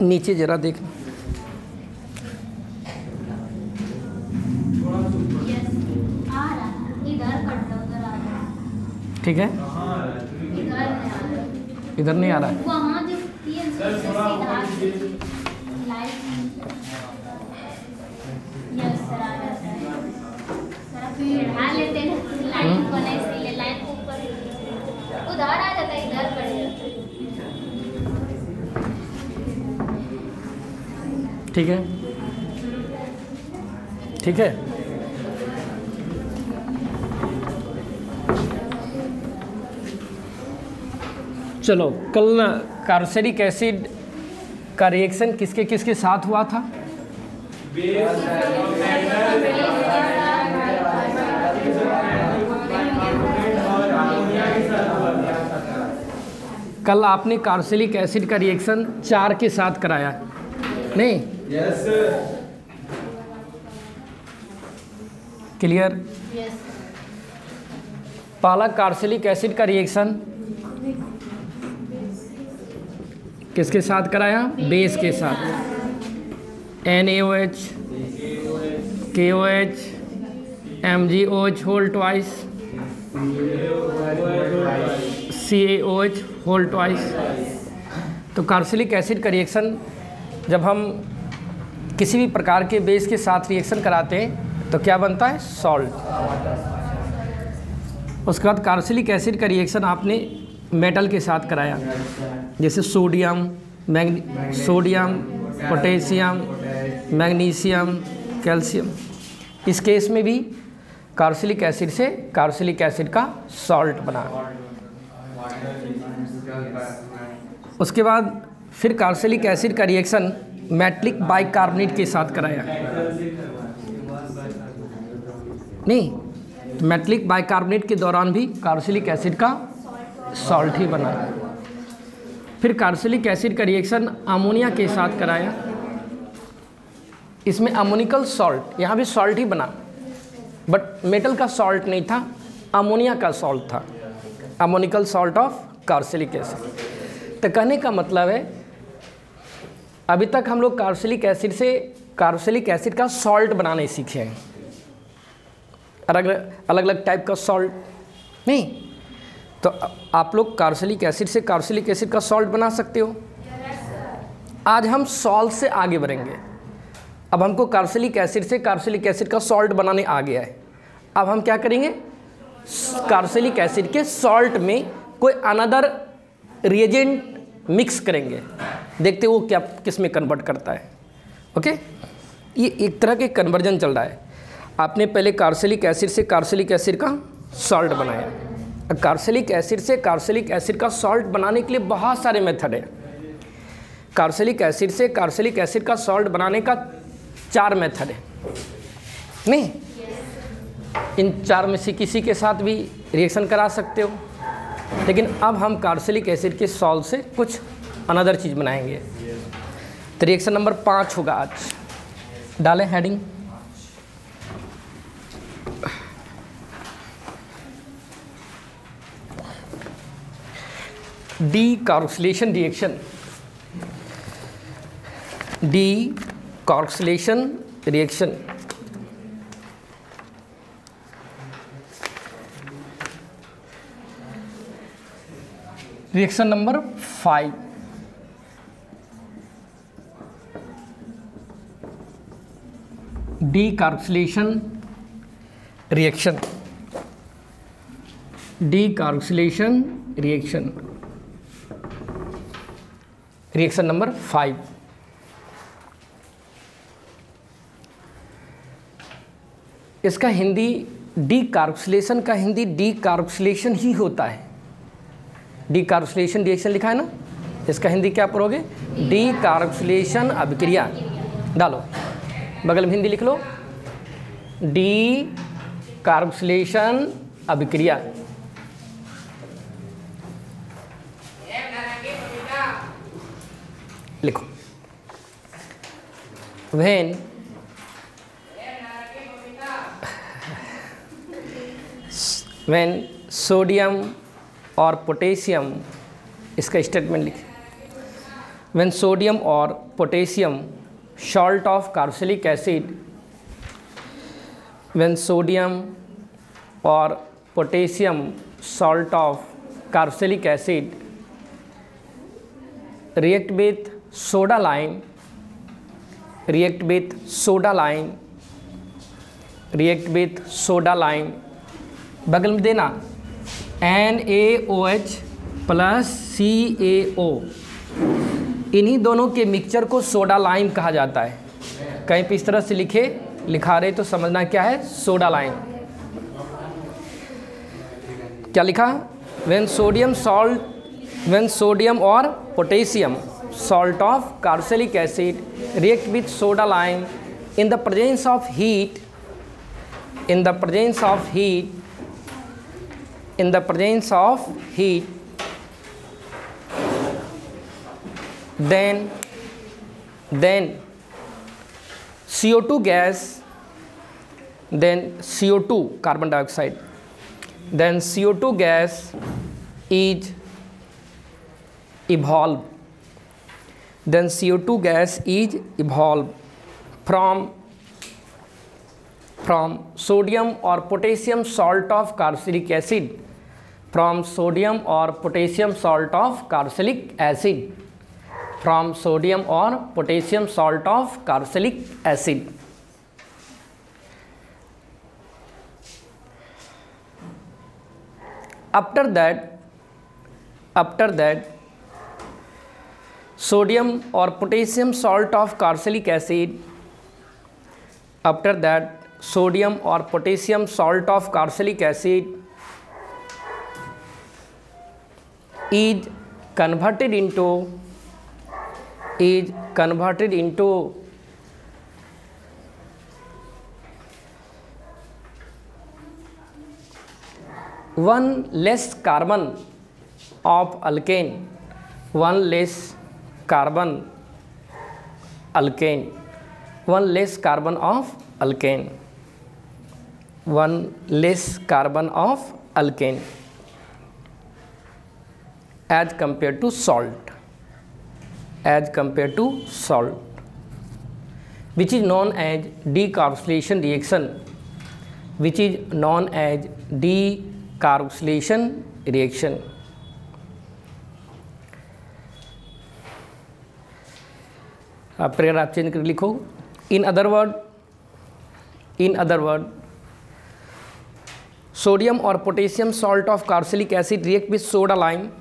नीचे जरा देखना। ठीक है, इधर नहीं आ रहा है। ठीक है, ठीक है। चलो, कल कार्बोक्सिलिक एसिड का रिएक्शन किसके किसके साथ हुआ था? कल आपने कार्बोक्सिलिक एसिड का रिएक्शन 4 के साथ कराया, नहीं? यस। क्लियर? पहला कार्बोक्सिलिक एसिड का रिएक्शन किसके साथ कराया? बेस के साथ। NaOH, KOH, MgOH whole twice, CaOH whole twice. तो कार्बोक्सिलिक एसिड का रिएक्शन जब हम किसी भी प्रकार के बेस के साथ रिएक्शन कराते हैं तो क्या बनता है? सॉल्ट। उसके बाद कार्बोक्सिलिक एसिड का रिएक्शन आपने मेटल के साथ कराया, जैसे सोडियम, पोटेशियम, मैग्नीशियम, कैल्शियम। इस केस में भी कार्बोक्सिलिक एसिड से कार्बोक्सिलिक एसिड का सॉल्ट बना। उसके बाद फिर कार्बोक्सिलिक एसिड का रिएक्शन मेटलिक बाइकार्बोनेट के साथ कराया, नहीं? तो मेटलिक बाइकार्बोनेट के दौरान भी कार्बोक्सिलिक एसिड का सॉल्ट ही बना। फिर कार्बोक्सिलिक एसिड का रिएक्शन अमोनिया के साथ कराया, इसमें अमोनिकल सॉल्ट, यहाँ भी सॉल्ट ही बना, बट मेटल का सॉल्ट नहीं था, अमोनिया का सॉल्ट था, ammoniacal salt of carboxylic acid. तो कहने का मतलब है अभी तक हम लोग कार्बोक्सिलिक एसिड से कार्बोक्सिलिक एसिड का सॉल्ट बनाने सीखे हैं, अलग अलग टाइप का सॉल्ट, नहीं? तो आप लोग कार्बोक्सिलिक एसिड से कार्बोक्सिलिक एसिड का सॉल्ट बना सकते हो। आज हम सॉल्ट से आगे बढ़ेंगे। अब हमको कार्बोक्सिलिक एसिड से कार्बोक्सिलिक एसिड का सॉल्ट बनाने आ गया है। अब हम क्या करेंगे? कार्बोक्सिलिक एसिड के सॉल्ट में कोई अनदर रिएजेंट मिक्स करेंगे, देखते वो क्या किस में कन्वर्ट करता है। ओके, ये एक तरह के कन्वर्जन चल रहा है। आपने पहले कार्बोक्सिलिक एसिड से कार्बोक्सिलिक एसिड का सॉल्ट बनाया। कार्बोक्सिलिक एसिड से कार्बोक्सिलिक एसिड का सॉल्ट बनाने के लिए बहुत सारे मेथड हैं। कार्बोक्सिलिक एसिड से कार्बोक्सिलिक एसिड का सॉल्ट बनाने का 4 मेथड है, नहीं? इन 4 में से किसी के साथ भी रिएक्शन करा सकते हो, लेकिन अब हम कार्बोक्सिलिक एसिड के सॉल्ट से कुछ अनदर चीज़ बनाएंगे। तो रिएक्शन नंबर 5 होगा आज। डालें heading. Decarboxylation reaction. Decarboxylation reaction reaction number 5, decarboxylation reaction. Decarboxylation reaction, reaction number 5। इसका हिंदी डीकार्बोक्सिलेशन का हिंदी डीकार्बोक्सिलेशन ही होता है। डीकार्बोक्सिलेशन रिएक्शन लिखा है ना, इसका हिंदी क्या पढ़ोगे? डीकार्बोक्सिलेशन अभिक्रिया। डालो, बगल में हिंदी लिख लो, डीकार्बोक्सिलेशन अभिक्रिया। लिखो, when सोडियम और पोटेशियम, इसका स्टेटमेंट लिखें, when सोडियम और potassium salt of carboxylic acid, when sodium और potassium salt of carboxylic acid react with soda lime, react with soda lime, react with soda lime, बगल में देना NaOH प्लस CaO, इन्हीं दोनों के मिक्सचर को सोडा लाइम कहा जाता है। कहीं पे इस तरह से लिखा रहे तो समझना क्या है, सोडा लाइम। क्या लिखा? when सोडियम और potassium salt of carboxylic acid react with soda lime in the presence of heat, then CO2 gas, then CO2 carbon dioxide, then CO2 gas is evolved, then CO2 gas is evolved from sodium or potassium salt of carboxylic acid, from sodium or potassium salt of carboxylic acid, from sodium or potassium salt of carboxylic acid. After that sodium or potassium salt of carboxylic acid, after that sodium or potassium salt of carboxylic acid is converted into 1 less carbon of alkane, 1 less carbon alkane, 1 less carbon of alkane, 1 less carbon of alkane as compared to salt, which is known as decarboxylation reaction, which is known as decarboxylation reaction. Paragraph change कर लिखो, in other word sodium or potassium salt of carboxylic acid react with soda lime.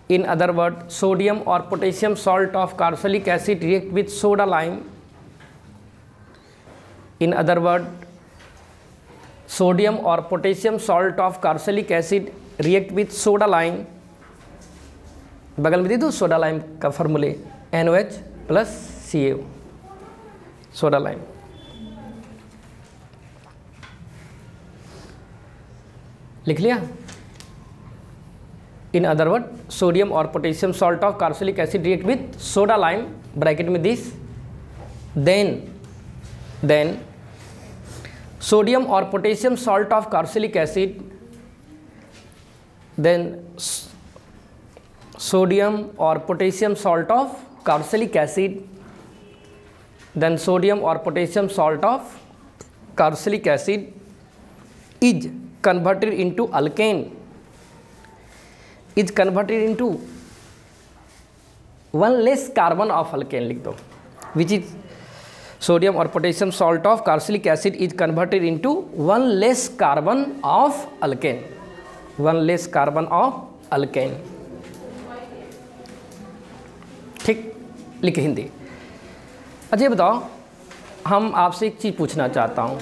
In other word sodium or potassium salt of carboxylic acid react with soda lime. In other word sodium or potassium salt of carboxylic acid react with soda lime. बगल में दे दो soda lime का फॉर्मूले NOH plus CaO, soda lime. लिख लिया? In other word sodium और potassium salt of carboxylic acid react with soda lime, bracket में this, then sodium और potassium salt of carboxylic acid, then sodium और potassium salt of carboxylic acid, then sodium or potassium salt of carboxylic acid is converted into alkane, is converted into one less carbon of alkane लिख दो, which is sodium और potassium salt of carboxylic acid is converted into one less carbon of alkane, one less carbon of alkane. ठीक, लिखे हिंदी। अच्छा ये बताओ, हम आपसे एक चीज़ पूछना चाहता हूँ,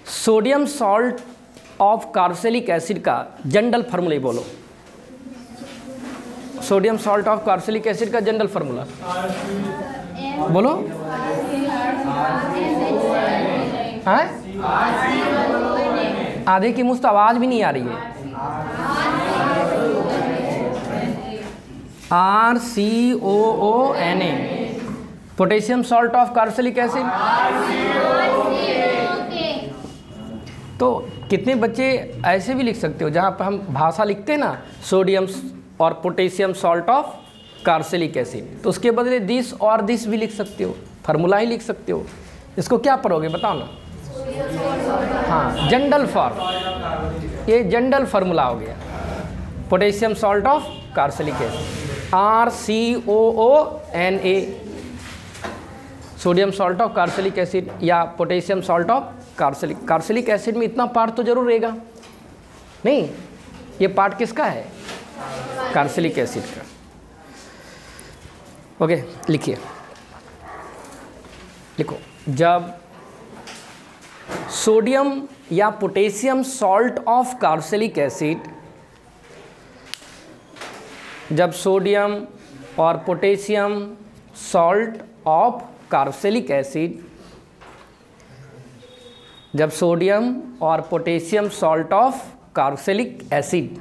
sodium salt of carboxylic acid का जनरल फार्मूला बोलो। Sodium salt of carboxylic acid का जनरल फार्मूला बोलो। हाँ, आधे की मुझसे आवाज़ भी नहीं आ रही है। RCOONA, potassium salt of carboxylic acid. तो कितने बच्चे ऐसे भी लिख सकते हो, जहाँ पर हम भाषा लिखते हैं ना, सोडियम और potassium salt of carboxylic acid, तो उसके बदले दिस और दिस भी लिख सकते हो, फार्मूला ही लिख सकते हो। इसको क्या पढ़ोगे बताओ ना। हाँ, जनरल फॉर्म, ये जनरल फार्मूला हो गया, potassium salt of carboxylic acid, RCOONA, sodium salt of carboxylic acid या potassium salt of carboxylic acid में इतना पार्ट तो जरूर रहेगा। नहीं, ये पार्ट किसका है? कार्बोक्सिलिक एसिड का। ओके, लिखिए, लिखो, जब सोडियम या potassium salt of carboxylic acid, जब सोडियम और potassium salt of carboxylic acid, जब सोडियम और potassium salt of carboxylic acid,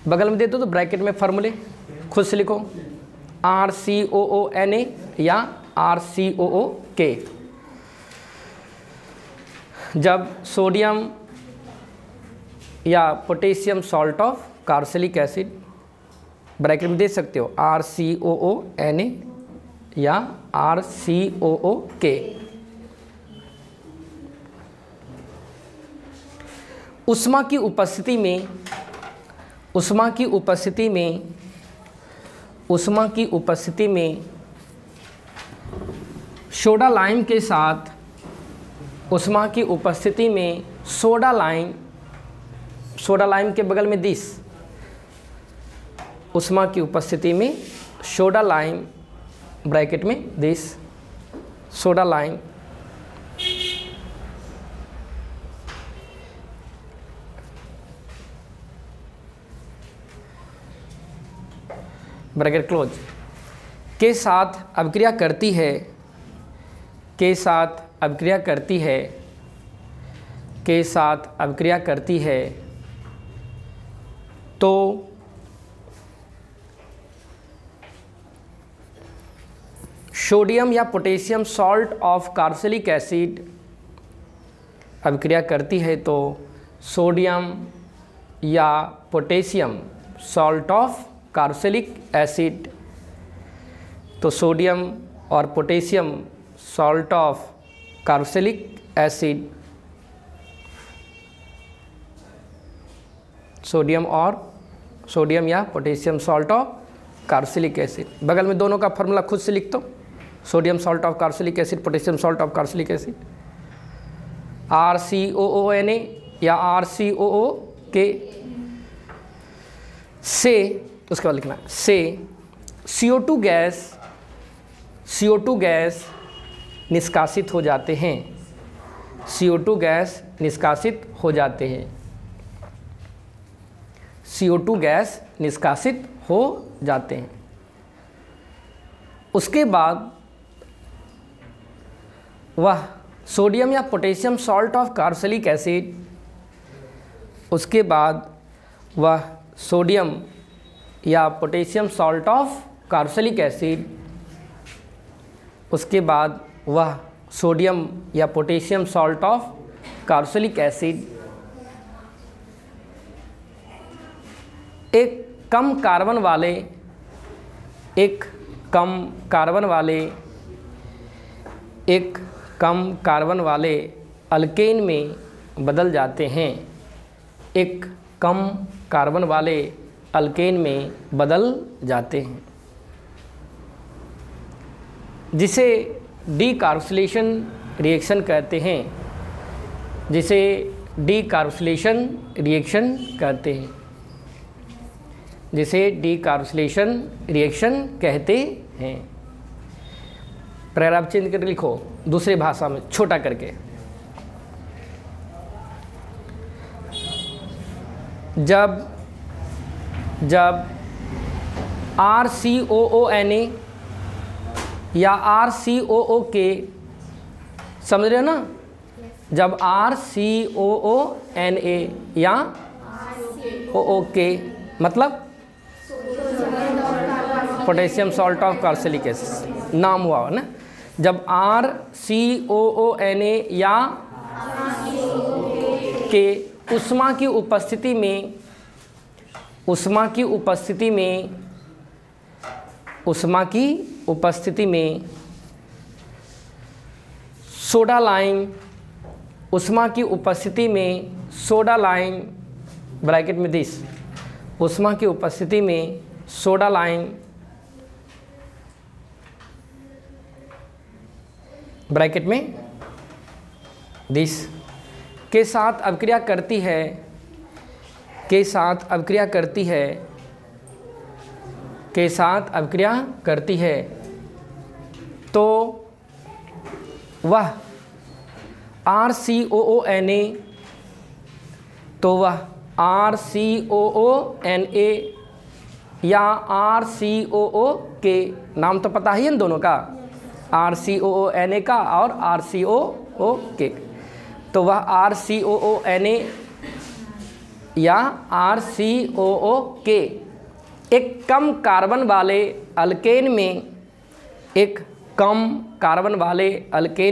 बगल में दे दो तो ब्रैकेट में फार्मूले खुद से लिखो, RCOONA या RCOOK। जब सोडियम या potassium salt of carboxylic acid, bracket में दे सकते हो RCOONA या RCOOK, उष्मा की उपस्थिति में, उष्मा की उपस्थिति में, उष्मा की उपस्थिति में सोडा लाइम के साथ, उष्मा की उपस्थिति में सोडा लाइम, सोडा लाइम के बगल में दिस, उष्मा की उपस्थिति में सोडा लाइम, ब्रैकेट में this, soda lime, bracket close, के साथ अभिक्रिया करती है, के साथ अभिक्रिया करती है, के साथ अभिक्रिया करती है, तो सोडियम या potassium salt of carboxylic acid अभिक्रिया करती है, तो सोडियम या potassium salt of carboxylic acid, तो सोडियम और potassium salt of carboxylic acid, sodium या potassium salt of carboxylic acid, बगल में दोनों का फार्मूला खुद से लिख दो, sodium salt of carboxylic acid, potassium salt of carboxylic acid, RCOONA या RCOOK, से उसके बाद लिखना से CO2 गैस निष्कासित हो जाते हैं, CO2 गैस निष्कासित हो जाते हैं, CO2 गैस निष्कासित हो जाते हैं। उसके बाद वह सोडियम या potassium salt of carboxylic acid, उसके बाद वह सोडियम या potassium salt of carboxylic acid, उसके बाद वह सोडियम या potassium salt of carboxylic acid एक कम कार्बन वाले अल्केन में बदल जाते हैं, एक कम कार्बन वाले अल्केन में बदल जाते हैं, जिसे डीकार्बोक्सिलेशन रिएक्शन कहते हैं, जिसे डीकार्बोक्सिलेशन रिएक्शन कहते हैं, जिसे डीकार्बोक्सिलेशन रिएक्शन कहते हैं। पैराग्राफ चेंज करके लिखो दूसरी भाषा में छोटा करके। जब RCOONA या RCOOK, समझ रहे हो ना, जब RCOONA या OOK मतलब potassium salt of carboxylic acid नाम हुआ ना, जब RCOONA या के उष्मा की उपस्थिति में सोडा लाइम, उष्मा की उपस्थिति में सोडा लाइम ब्रैकेट में दिस, उष्मा की उपस्थिति में सोडा लाइम ब्रैकेट में दिस के साथ अभिक्रिया करती है, के साथ अभिक्रिया करती है, तो वह RCOONA या RCOOK, नाम तो पता ही है इन दोनों का, RCOONA का और RCOOK, तो वह RCOONA या RCOOK एक कम कार्बन वाले अल्केन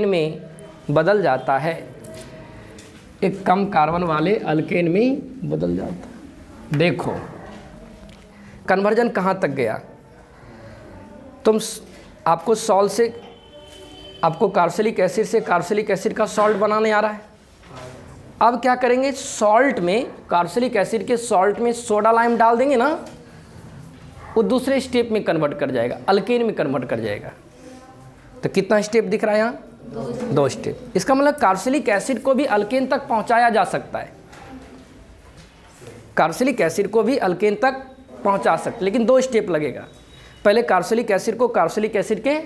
में बदल जाता है, एक कम कार्बन वाले अल्केन में बदल जाता है। देखो कन्वर्जन कहाँ तक गया, आपको सॉल्ट से, आपको कार्बोक्सिलिक एसिड से कार्बोक्सिलिक एसिड का सॉल्ट बनाने आ रहा है। अब क्या करेंगे, सॉल्ट में, कार्बोक्सिलिक एसिड के सॉल्ट में सोडा लाइम डाल देंगे ना, वो दूसरे स्टेप में कन्वर्ट कर जाएगा, अल्केन में कन्वर्ट कर जाएगा। तो कितना स्टेप दिख रहा है यहाँ, 2 स्टेप। इसका मतलब कार्बोक्सिलिक एसिड को भी अल्केन तक पहुँचाया जा सकता है, कार्बोक्सिलिक एसिड को भी अल्केन तक पहुँचा सकते, लेकिन 2 स्टेप लगेगा। पहले कार्बोक्सिलिक एसिड को कार्बोक्सिलिक एसिड के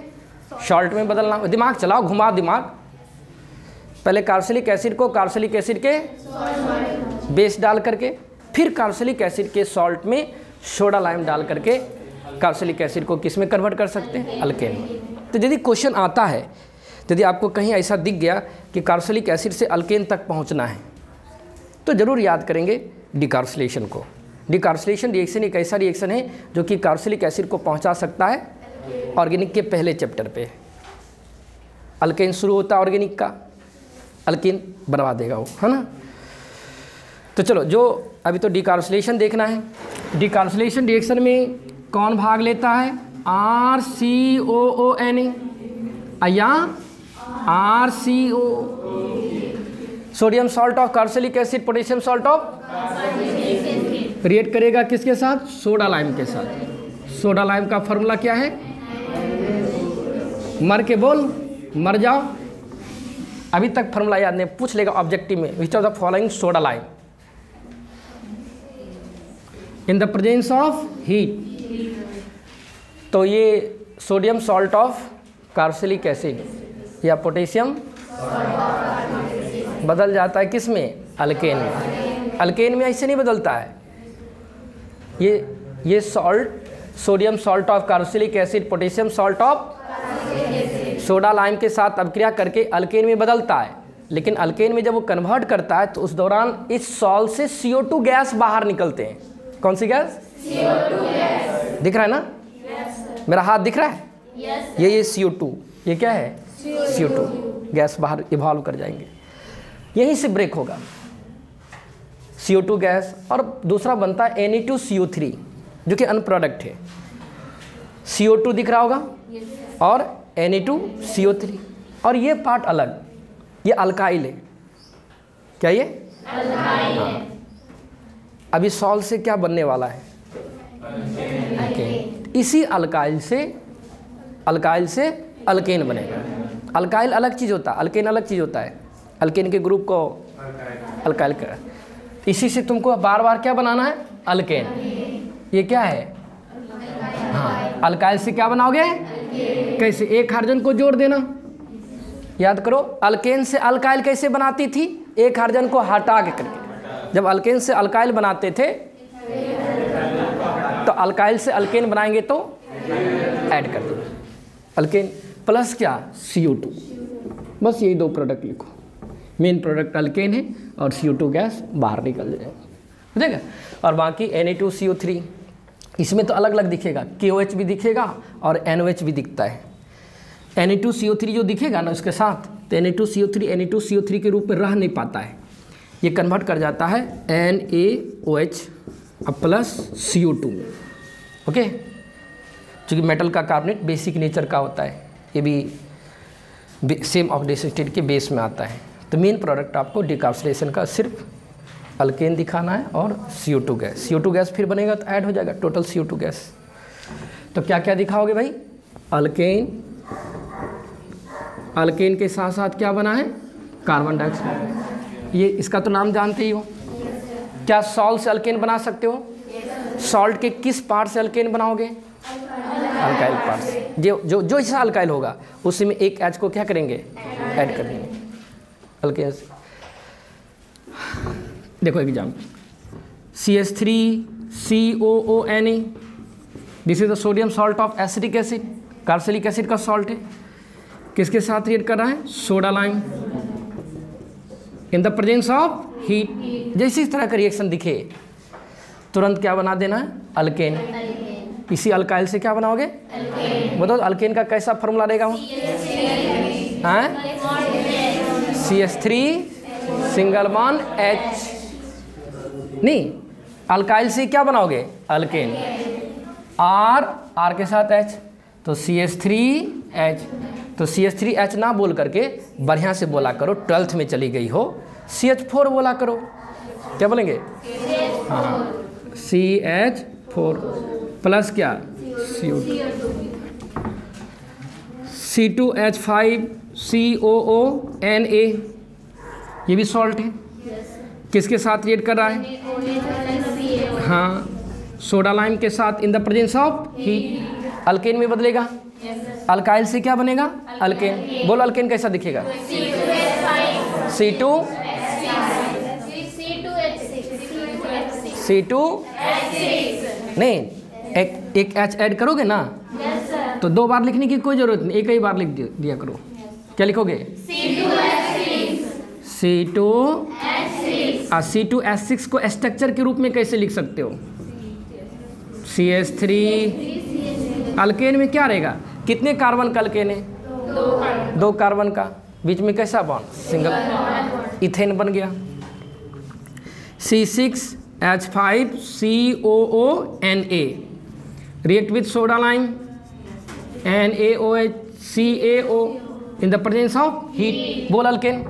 सॉल्ट में बदलना, दिमाग चलाओ, घुमा दिमाग। पहले कार्बोक्सिलिक एसिड को कार्बोक्सिलिक एसिड के बेस डाल करके, फिर कार्बोक्सिलिक एसिड के सॉल्ट में सोडा लाइम डाल करके कार्बोक्सिलिक एसिड को किस में कन्वर्ट कर सकते हैं, अल्केन में। तो यदि क्वेश्चन आता है, यदि आपको कहीं ऐसा दिख गया कि कार्बोक्सिलिक एसिड से अल्केन तक पहुंचना है, तो ज़रूर याद करेंगे डीकार्बोक्सिलेशन को। डीकार्बोक्सिलेशन रिएक्शन एक ऐसा रिएक्शन है जो कि कार्बोक्सिलिक एसिड को पहुंचा सकता है। ऑर्गेनिक के पहले चैप्टर पे अल्केन शुरू होता है, ऑर्गेनिक का अल्केन बनवा देगा वो, है ना। तो चलो, जो अभी तो डीकार्बोक्सिलेशन देखना है। डीकार्बोक्सिलेशन रिएक्शन में कौन भाग लेता है, RCOONA या RCO, sodium salt of carboxylic acid potassium salt of react करेगा किसके साथ, सोडा लाइम के साथ। सोडा लाइम का फॉर्मूला क्या है, मर के बोल, मर जाओ। अभी तक फॉर्मूला याद नहीं, पूछ लेगा ऑब्जेक्टिव में, which of the following soda lime in the presence of heat. तो ये sodium salt of carboxylic acid या पोटेशियम बदल जाता है किस में, अल्केन में। अल्केन में ऐसे नहीं बदलता है, ये salt, sodium salt of carboxylic acid potassium salt of soda lime के साथ अभिक्रिया करके अल्केन में बदलता है। लेकिन अल्केन में जब वो कन्वर्ट करता है तो उस दौरान इस सॉल्ट से CO2 गैस बाहर निकलते हैं। कौन सी गैस, CO2 गैस। दिख रहा है ना, मेरा हाथ दिख रहा है, ये CO2, ये क्या है, CO2 गैस बाहर इवॉल्व कर जाएंगे, यहीं से ब्रेक होगा CO2 गैस। और दूसरा बनता है Na2CO3 जो कि अनप्रोडक्ट है। CO2 दिख रहा होगा और Na2CO3, और ये पार्ट अलग, ये अल्काइल है। क्या ये अल्काइल है। अभी सॉल्ट से क्या बनने वाला है? अल्केन। इसी अल्काइल से अल्केन बनेगा। अल्काइल अलग चीज़ होता है, अल्केन अलग चीज़ होता है। अल्केन के ग्रुप को अल्काइल का, इसी से तुमको बार बार क्या बनाना है? अल्केन। ये क्या है? हाँ, अल्काइल से क्या बनाओगे? कैसे? एक हाइड्रोजन को जोड़ देना। याद करो, अल्केन से अल्काइल कैसे बनाती थी? एक हाइड्रोजन को हटा के करके। जब अल्केन से अल्काइल बनाते थे तो अल्काइल से अल्केन बनाएंगे तो ऐड कर दो अल्केन प्लस क्या? CO2। बस यही दो प्रोडक्ट लिखो। मेन प्रोडक्ट अल्केन है और CO2 गैस बाहर निकल जाएगा, समझेगा। और बाकी Na2CO3, इसमें तो अलग अलग दिखेगा, KOH भी दिखेगा और NOH भी दिखता है। Na2CO3 जो दिखेगा ना उसके साथ, तो Na2CO3 के रूप में रह नहीं पाता है, ये कन्वर्ट कर जाता है NaOH प्लस CO2। ओके, चूँकि मेटल का कार्बोनेट बेसिक नेचर का होता है, ये भी सेम ऑक्सीडेशन स्टेट के बेस में आता है। तो मेन प्रोडक्ट आपको डिकार्बोनेशन का सिर्फ अल्केन दिखाना है और CO2 गैस। CO2 गैस फिर बनेगा तो ऐड हो जाएगा टोटल CO2 गैस। तो क्या क्या दिखाओगे भाई? अल्केन के साथ साथ क्या बना है? Carbon dioxide. ये इसका तो नाम जानते ही हो। क्या सॉल्ट से अल्केन बना सकते हो? सॉल्ट के किस पार्ट से अल्केन बनाओगे? अल्काइल पार्ट से। जो हिस्सा अल्काइल होगा उसी में एक H को क्या करेंगे? ऐड कर देंगे अल्केन से। देखो example, CH3COONA, this is the sodium salt of acetic acid, carboxylic acid का सॉल्ट है। किसके साथ रिएक्ट कर रहा है? Soda lime in the presence of heat. जैसे इस तरह का रिएक्शन दिखे तुरंत क्या बना देना है? अल्केन। इसी अल्काइल से क्या बनाओगे? बताओ अल्केन का कैसा फॉर्मूला रहेगा? CH3 single bond H। नहीं, अल्काइल से क्या बनाओगे? अल्केन। R के साथ H, तो CH3H। तो CH3H ना बोल करके बढ़िया से बोला करो, 12th में चली गई हो, CH4 बोला करो। क्या बोलेंगे? हाँ, CH4 प्लस क्या? CO2। C2H5COONA, ये भी सॉल्ट है। किसके साथ रिएक्ट कर रहा है? हाँ, सोडा लाइम के साथ इन the presence of heat. Alkane में बदलेगा। अल्काइल से क्या बनेगा? अल्केन। बोलो अल्केन कैसा दिखेगा? C2 नहीं, एक H ऐड करोगे ना तो दो बार लिखने की कोई ज़रूरत नहीं, एक ही बार लिख दिया करो। क्या लिखोगे? C2H6 को स्ट्रक्चर के रूप में कैसे लिख सकते हो? CH3। अल्केन में क्या रहेगा? कितने कार्बन का अल्केन है? 2 कार्बन का। बीच में कैसा बॉन्ड? सिंगल। इथेन बन गया। C6H5COONA react with soda lime NaOH in the presence of heat। बोल अल्केन।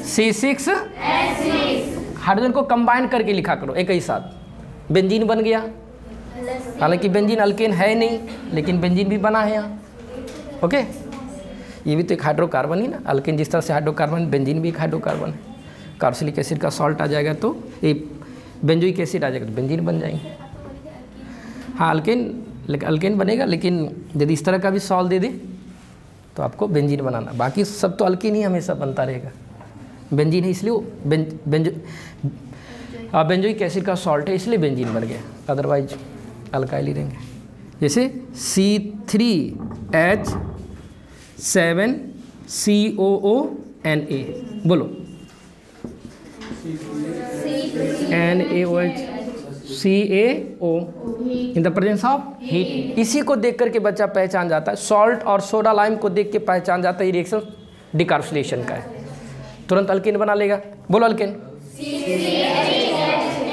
C6 हाइड्रोजन को कंबाइन करके लिखा करो एक ही साथ, बेंजीन बन गया। हालांकि बेंजीन अल्केन है नहीं, लेकिन बेंजीन भी बना है यहाँ। ओके, ये भी तो एक हाइड्रोकार्बन ही ना। अल्केन जिस तरह से हाइड्रोकार्बन, बेंजीन भी एक हाइड्रोकार्बन है। कार्बोक्सिलिक एसिड का सॉल्ट आ जाएगा तो ये बेंजोइक एसिड आ जाएगा तो बेंजीन बन जाएंगे। हाँ, अल्केन बनेगा, लेकिन यदि इस तरह का भी सॉल्ट दे दे तो आपको बेंजीन बनाना। बाकी सब तो अल्केन ही हमेशा बनता रहेगा। बेंजीन है इसलिए वो बेंजोइक एसिड का सॉल्ट है इसलिए बेंजीन बन गया, अदरवाइज अल्काइल ही रहेंगे। जैसे C3H7COONA, बोलो NaOH CaO in the presence of heat. इसी को देख करके बच्चा पहचान जाता है, सॉल्ट और सोडा लाइम को देख के पहचान जाता है ये रिएक्शन डिकार्बोक्सिलेशन का है, तुरंत अल्केन बना लेगा। बोलो अल्केन।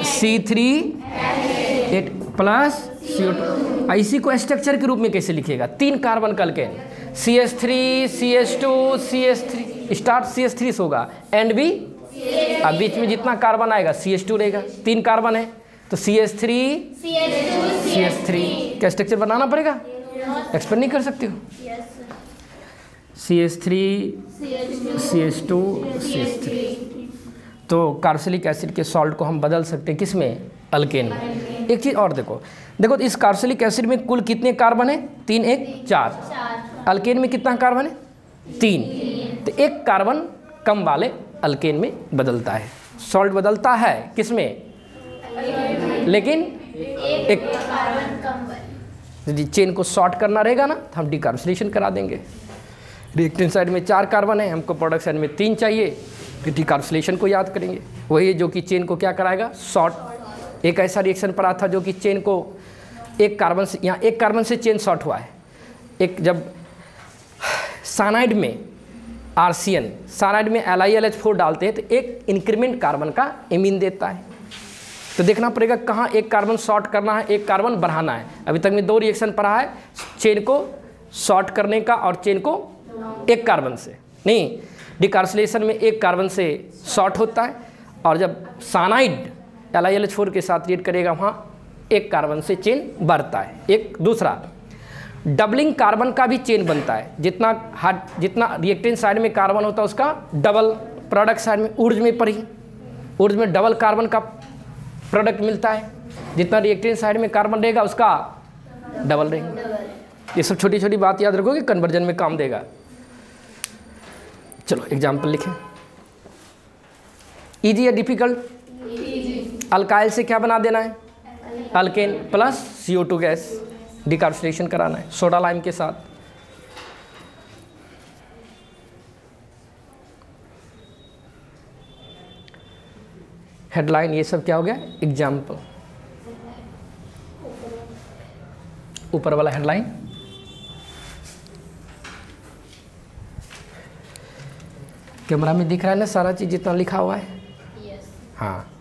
C3H8 plus CO2। इसी को स्ट्रक्चर के रूप में कैसे लिखेगा? 3 कार्बन का alkane, CH3 CH2 CH3 start CH3 से होगा, एंड भी अब बीच में जितना कार्बन आएगा CH2 रहेगा, 3 कार्बन है तो CH3 क्या स्ट्रक्चर बनाना पड़ेगा, एक्सपेंड नहीं कर सकते हो। CH3 CH2 CH3। तो कार्बोक्सिलिक एसिड के सॉल्ट को हम बदल सकते हैं किस में, अल्केन में। एक चीज़ और देखो तो इस कार्बोक्सिलिक एसिड में कुल कितने कार्बन है, 3 1 4। अल्केन में कितना कार्बन है, 3। तो एक कार्बन कम वाले अल्केन में बदलता है, सॉल्ट बदलता है किस में, लेकिन एक कार्बन कम। यदि चेन को शॉर्ट करना रहेगा ना तो हम डिकार्बोक्सिलेशन करा देंगे। रिएक्टेंट साइड में 4 कार्बन है, हमको प्रोडक्ट साइड में 3 चाहिए, तो डिकार्बोक्सिलेशन को याद करेंगे। वही जो कि चेन को क्या कराएगा, शॉर्ट। एक ऐसा रिएक्शन पड़ा था जो कि चेन को एक कार्बन से, यहाँ एक कार्बन से चेन शॉर्ट हुआ है। एक जब साइनाइड में RCN, साइनाइड में LiLH4 डालते हैं तो एक इंक्रीमेंट कार्बन का एमीन देता है। तो देखना पड़ेगा कहाँ एक कार्बन शॉर्ट करना है, एक कार्बन बढ़ाना है। अभी तक में 2 रिएक्शन पढ़ा है, चेन को शॉर्ट करने का और चेन को एक कार्बन से नहीं, डिकार्बोक्सिलेशन में एक कार्बन से शॉर्ट होता है, और जब साइनाइड LiLH4 के साथ रिएक्ट करेगा वहाँ एक कार्बन से चेन बढ़ता है। एक दूसरा डबलिंग कार्बन का भी चेन बनता है, जितना रिएक्टेंट साइड में कार्बन होता है उसका डबल प्रोडक्ट साइड में, ऊर्ज में पड़ी, ऊर्ज में डबल कार्बन का प्रोडक्ट मिलता है। जितना रिएक्टेंट साइड में कार्बन रहेगा उसका डबल रहेगा। ये सब छोटी छोटी बात याद रखोगे, कन्वर्जन में काम देगा। चलो एग्जाम्पल लिखें। इजी या डिफिकल्ट, अल्काइल से क्या बना देना है, alkane plus CO2 gas, decarboxylation कराना है सोडा लाइम के साथ। हेडलाइन ये सब क्या हो गया, एग्जाम्पल। ऊपर वाला हेडलाइन कैमरा में दिख रहा है ना सारा चीज जितना लिखा हुआ है। हाँ,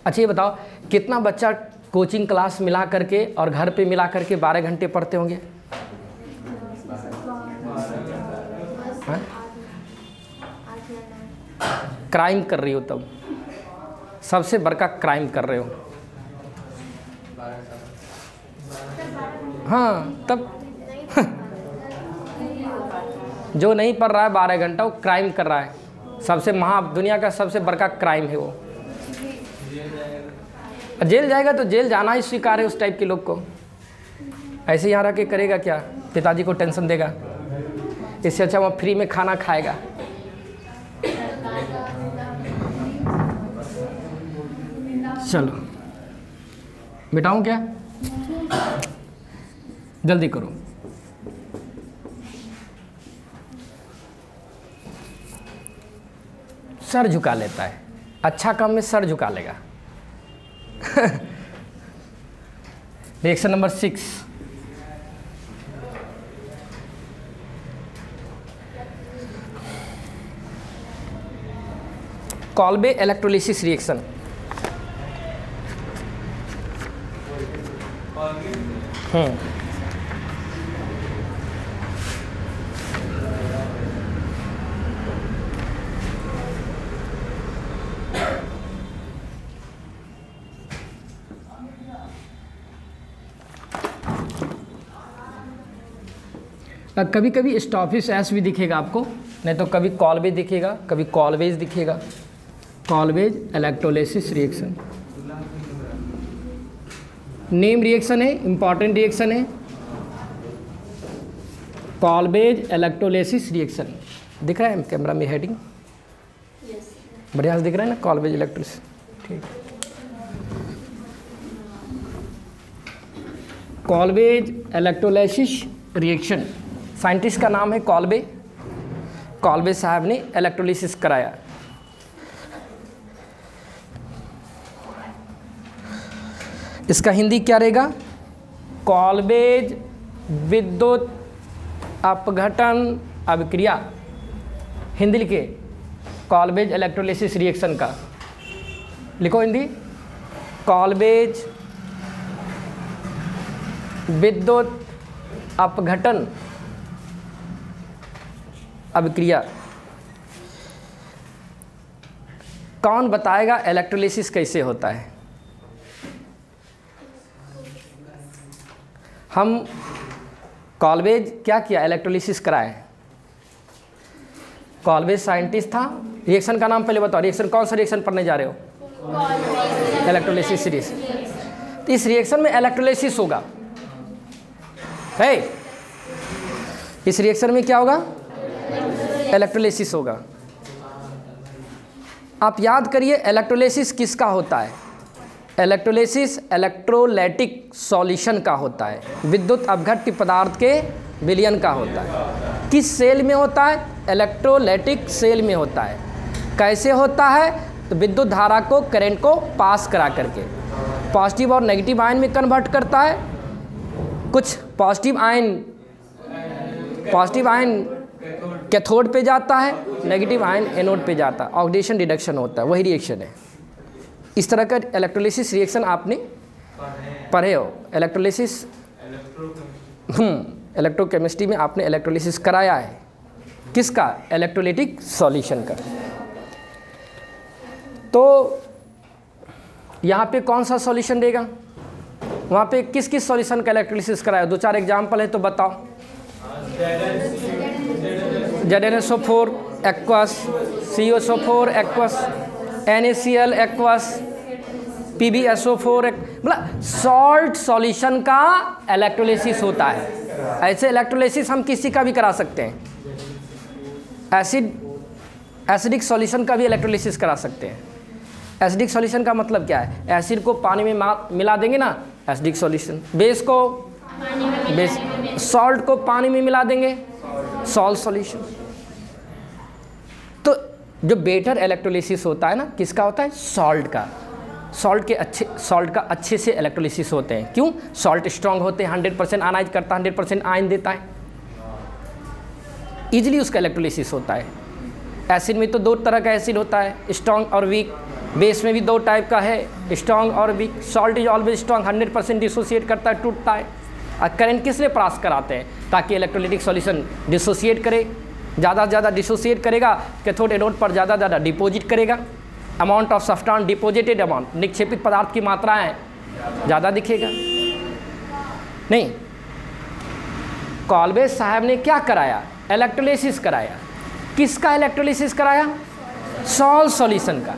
अच्छा ये बताओ कितना बच्चा कोचिंग क्लास मिला करके और घर पे मिला करके 12 घंटे पढ़ते होंगे? क्राइम कर रही हो तब, सबसे बड़का क्राइम कर रहे हो। हाँ तब जो नहीं पढ़ रहा है 12 घंटा वो क्राइम कर रहा है, सबसे दुनिया का सबसे बड़का क्राइम है वो। जेल जाएगा तो जेल जाना ही स्वीकार है उस टाइप के लोग को। ऐसे यहाँ रह के करेगा क्या, पिताजी को टेंशन देगा, इससे अच्छा वो फ्री में खाना खाएगा। चलो बिठाऊं क्या, जल्दी करो। सर झुका लेता है, अच्छा काम में सर झुका लेगा। Reaction number 6, Kolbe electrolysis reaction. कभी कभी स्टॉपिश एस भी दिखेगा आपको, नहीं तो कभी कॉल्बेज दिखेगा, कभी कॉल्बेज दिखेगा। कॉल्बेज इलेक्ट्रोलिसिस रिएक्शन नेम रिएक्शन है, इंपॉर्टेंट रिएक्शन है। कॉल्बेज इलेक्ट्रोलिसिस रिएक्शन दिख रहा है कैमरा में हेडिंग? बढ़िया से दिख रहा है ना, कॉल्बेज इलेक्ट्रोलिसिस। ठीक, कॉल्बेज इलेक्ट्रोलिसिस रिएक्शन, साइंटिस्ट का नाम है कॉल्बे। कॉल्बे साहब ने इलेक्ट्रोलिसिस कराया। इसका हिंदी क्या रहेगा, कॉल्बेज विद्युत अपघटन अभिक्रिया। हिंदी लिखे, कॉल्बेज इलेक्ट्रोलिसिस रिएक्शन का लिखो हिंदी। कॉल्वेज विद्युत अपघटन अभिक्रिया। कौन बताएगा इलेक्ट्रोलिसिस कैसे होता है? हम कॉल्वेज क्या किया, इलेक्ट्रोलिसिस कराए। कॉल्वेज साइंटिस्ट था। रिएक्शन का नाम पहले बताओ, रिएक्शन कौन सा रिएक्शन पढ़ने जा रहे हो? Electrolysis reaction. तो इस रिएक्शन में इलेक्ट्रोलिसिस होगा है। इस रिएक्शन में क्या होगा? इलेक्ट्रोलिसिस होगा। आप याद करिए इलेक्ट्रोलिसिस किसका होता है? इलेक्ट्रोलिसिस इलेक्ट्रोलाइटिक सॉल्यूशन का होता है, विद्युत अपघट्य पदार्थ के विलयन का होता है। किस सेल में होता है? इलेक्ट्रोलाइटिक सेल में होता है। कैसे होता है? तो विद्युत धारा को, करंट को पास करा करके पॉजिटिव और नेगेटिव आयन में कन्वर्ट करता है। कुछ पॉजिटिव आयन कैथोड पे जाता है, नेगेटिव आयन एनोड पे जाता है। ऑक्सीडेशन रिडक्शन होता है, वही रिएक्शन है। इस तरह का इलेक्ट्रोलिसिस रिएक्शन आपने पढ़े हो। इलेक्ट्रोलिसिस इलेक्ट्रोकेमिस्ट्री में आपने इलेक्ट्रोलिसिस कराया है। किसका? इलेक्ट्रोलाइटिक सॉल्यूशन का। तो यहाँ पे कौन सा सॉल्यूशन देगा? वहाँ पे किस किस सॉल्यूशन का इलेक्ट्रोलिसिस कराया? 2-4 एग्जाम्पल है तो बताओ। ZnSO4 aqueous, COSO4 aqueous, NaCl aqueous, PbSO4 मतलब सॉल्ट सॉल्यूशन का इलेक्ट्रोलिसिस होता है। ऐसे इलेक्ट्रोलिसिस हम किसी का भी करा सकते हैं। एसिडिक सॉल्यूशन का भी इलेक्ट्रोलिसिस करा सकते हैं। एसिडिक सॉल्यूशन का मतलब क्या है? एसिड को पानी में मिला देंगे ना, एसिडिक सॉल्यूशन। बेस सॉल्ट को पानी में मिला देंगे, सॉल्ट सॉल्यूशन। तो जो बेटर इलेक्ट्रोलिसिस होता है ना, किसका होता है? सॉल्ट का। सॉल्ट का अच्छे से इलेक्ट्रोलिसिस होते हैं। क्यों? सॉल्ट स्ट्रांग होते हैं, 100% आयनाइज करता है, 100% आयन देता है, इजीली उसका इलेक्ट्रोलिसिस होता है। एसिड में तो 2 तरह का एसिड होता है, स्ट्रांग और वीक। बेस में भी 2 टाइप का है, स्ट्रांग और weak. Salt is always strong, 100% dissociate करता है, टूटता है। और करंट किस लिए पास कराते हैं? ताकि इलेक्ट्रोलाइटिक सॉल्यूशन डिसोसिएट करे। ज़्यादा से ज़्यादा डिसोसिएट करेगा, कैथोड एनोड पर ज़्यादा ज़्यादा डिपोजिट करेगा। Amount of substance deposited amount, निक्षेपित पदार्थ की मात्राएँ ज़्यादा दिखेगा। नहीं, कॉल्वेज साहब ने क्या कराया? इलेक्ट्रोलिसिस कराया। किसका इलेक्ट्रोलिसिस कराया? सॉल्ट सॉल्यूशन का।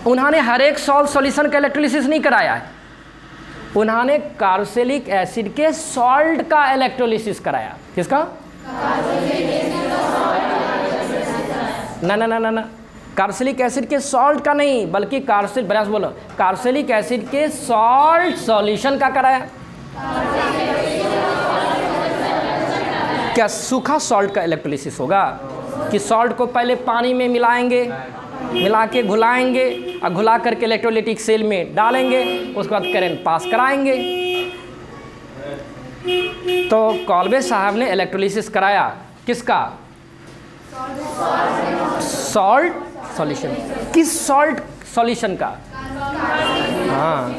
उन्होंने हर एक सॉल्ट सॉल्यूशन का इलेक्ट्रोलिसिस नहीं कराया है, उन्होंने कार्बोक्सिलिक एसिड के सॉल्ट का इलेक्ट्रोलिसिस कराया। किसका? ना, कार्बोक्सिलिक एसिड के सॉल्ट का नहीं, बल्कि कार्बोक्सिलिक एसिड के सॉल्ट सॉल्यूशन का कराया। क्या सूखा सॉल्ट का इलेक्ट्रोलिसिस होगा? कि सॉल्ट को पहले पानी में मिलाएंगे, मिला के घुलाएंगे और घुला करके इलेक्ट्रोलाइटिक सेल में डालेंगे, उसके बाद करंट पास कराएंगे। तो कॉल्वेज साहब ने इलेक्ट्रोलिसिस कराया। किसका? Salt solution. किस सॉल्ट सॉल्यूशन का?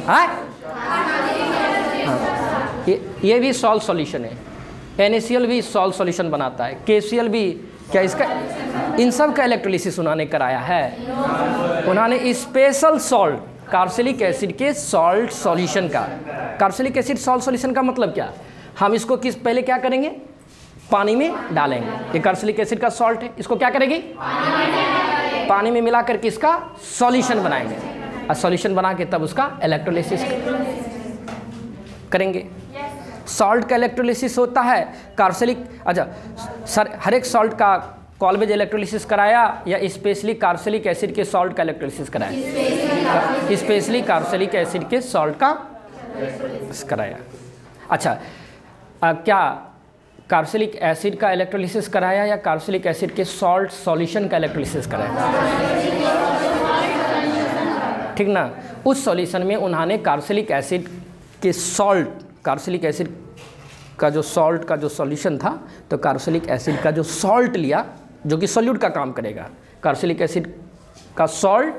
हाँ, ये भी सॉल्ट सॉल्यूशन है। NaCl भी सॉल्ट सॉल्यूशन बनाता है, KCl भी। क्या इसका? इन सब का इलेक्ट्रोलिसिस उन्होंने कराया है। उन्होंने स्पेशल सॉल्ट कार्बोक्सिलिक एसिड के सॉल्ट सॉल्यूशन का। कार्बोक्सिलिक एसिड सॉल्ट सॉल्यूशन का मतलब क्या? हम इसको पहले क्या करेंगे? पानी में डालेंगे। ये कार्बोक्सिलिक एसिड का सॉल्ट है, इसको क्या करेंगे? पानी में मिला करके इसका सॉल्यूशन बनाएंगे, और सॉल्यूशन बना के तब उसका इलेक्ट्रोलिसिस करेंगे। सॉल्ट का इलेक्ट्रोलिसिस होता है कार्बोक्सिलिक। अच्छा सर, हर एक सॉल्ट का कॉल्वेज इलेक्ट्रोलिसिस कराया या स्पेशली कार्बोक्सिलिक एसिड के सॉल्ट का इलेक्ट्रोलिसिस कराया? स्पेशली कार्बोक्सिलिक एसिड के सॉल्ट का कराया। अच्छा, क्या कार्बोक्सिलिक एसिड का इलेक्ट्रोलिसिस कराया या कार्बोक्सिलिक एसिड के सॉल्ट सॉल्यूशन का इलेक्ट्रोलिसिस कराया? ठीक ना। उस सॉल्यूशन में उन्होंने कार्बोक्सिलिक एसिड के सॉल्ट, कार्बोक्सिलिक एसिड का जो सॉल्ट का जो सॉल्यूशन था, तो कार्बोक्सिलिक एसिड का जो सॉल्ट लिया जो कि सॉल्यूट का काम करेगा। कार्बोक्सिलिक एसिड का सॉल्ट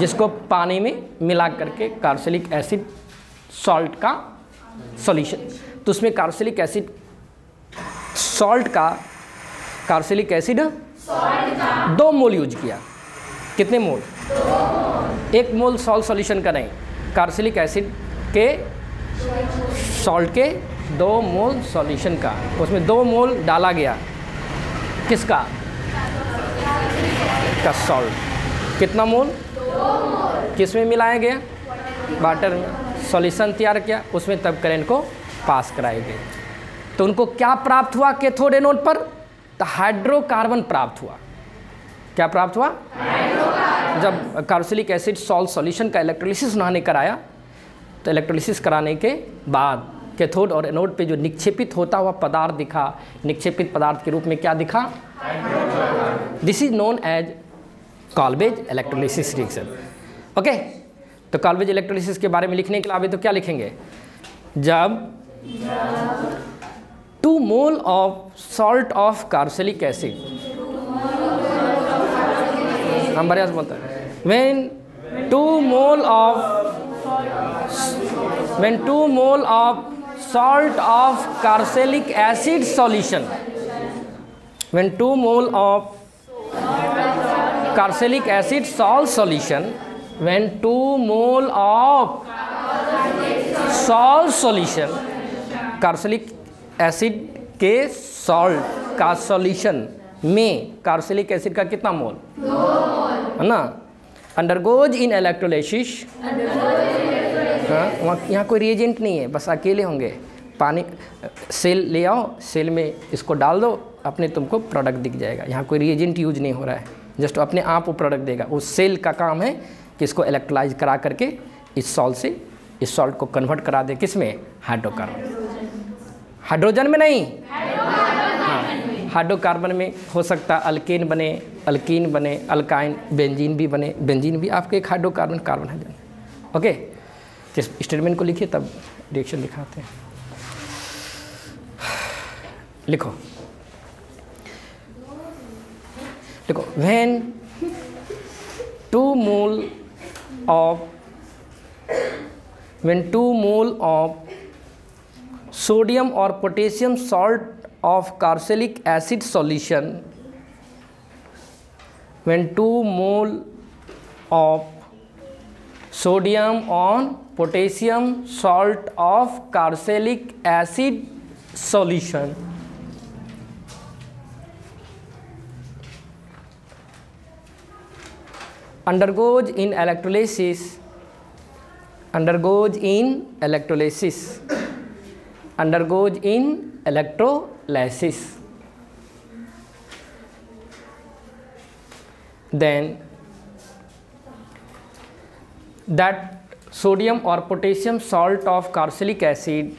जिसको पानी में मिला करके कार्बोक्सिलिक एसिड सॉल्ट का सॉल्यूशन, तो उसमें कार्बोक्सिलिक एसिड सॉल्ट का कार्बोक्सिलिक एसिड 2 मोल यूज किया। कितने मोल? 1 मोल सॉल्ट सॉल्यूशन का नहीं, कार्बोक्सिलिक एसिड के सॉल्ट के 2 मोल सॉल्यूशन का, उसमें 2 मोल डाला गया। किसका? का सॉल्ट। कितना मोल? 2 मोल। किस में मिलाया गया? वाटर में। सॉल्यूशन तैयार किया, उसमें तब करंट को पास कराए गए। तो उनको क्या प्राप्त हुआ कैथोड एनोड पर? तो हाइड्रोकार्बन प्राप्त हुआ। क्या प्राप्त हुआ? हाइड्रोकार्बन। जब कार्बोक्सिलिक एसिड सॉल्ट सॉल्यूशन का इलेक्ट्रोलिसिस उन्होंने कराया, तो इलेक्ट्रोलिसिस कराने के बाद कैथोड और एनोड पे जो निक्षेपित होता हुआ पदार्थ दिखा, निक्षेपित पदार्थ के रूप में क्या दिखा? This is known as Kolbe's electrolysis reaction. Okay, तो कॉल्बेज इलेक्ट्रोलिसिस के बारे में लिखने के लिए अभी तो क्या लिखेंगे? जब 2 mole of salt of carboxylic acid, हम बढ़िया से बोलते हैं, when 2 mole of salt of carboxylic acid solution, when 2 mole of carboxylic acid salt solution, when 2 mole of salt solution, carboxylic acid के सॉल्ट का सॉल्यूशन में कार्बोक्सिलिक एसिड का कितना मोल? 2 मोल, है ना? अंडरगोज इन इलेक्ट्रोलिसिस, हाँ, यहाँ कोई रिएजेंट नहीं है, बस अकेले होंगे। पानी सेल ले आओ, सेल में इसको डाल दो, अपने तुमको प्रोडक्ट दिख जाएगा। यहाँ कोई रिएजेंट यूज नहीं हो रहा है, जस्ट अपने आप वो प्रोडक्ट देगा। उस सेल का काम है कि इसको इलेक्ट्रोलाइज करा करके इस सॉल्ट से इस सॉल्ट को कन्वर्ट करा दे। किस में? हाइड्रोकार्बन। हाइड्रोजन में नहीं, हाँ, हाइड्रोकार्बन में हो सकता अल्केन बने, अल्कीन बने, अल्काइन, बेंजीन भी बने। बेंजीन भी आपके एक हाइड्रोकार्बन कार्बन हाइड्रोजन। ओके, जिस स्टेटमेंट को लिखिए तब रिएक्शन दिखाते हैं। लिखो देखो, when 2 mole of sodium or potassium salt of carboxylic acid solution, when 2 mole of sodium or potassium salt of carboxylic acid solution undergoes in electrolysis, then that sodium or potassium salt of carboxylic acid,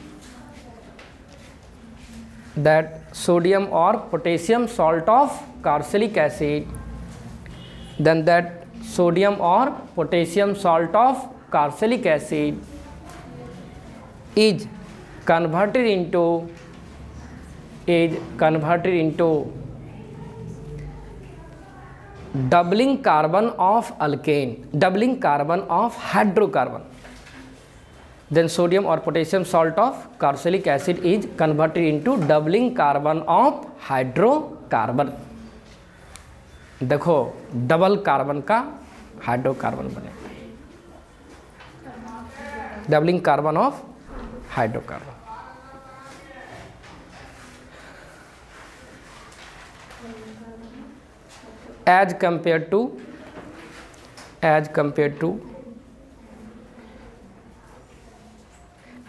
then that sodium or potassium salt of carboxylic acid is converted into doubling carbon of hydrocarbon. Then sodium or potassium salt of carboxylic acid is converted into doubling carbon of hydrocarbon. देखो, double carbon का hydrocarbon बने, doubling carbon of hydrocarbon. As compare to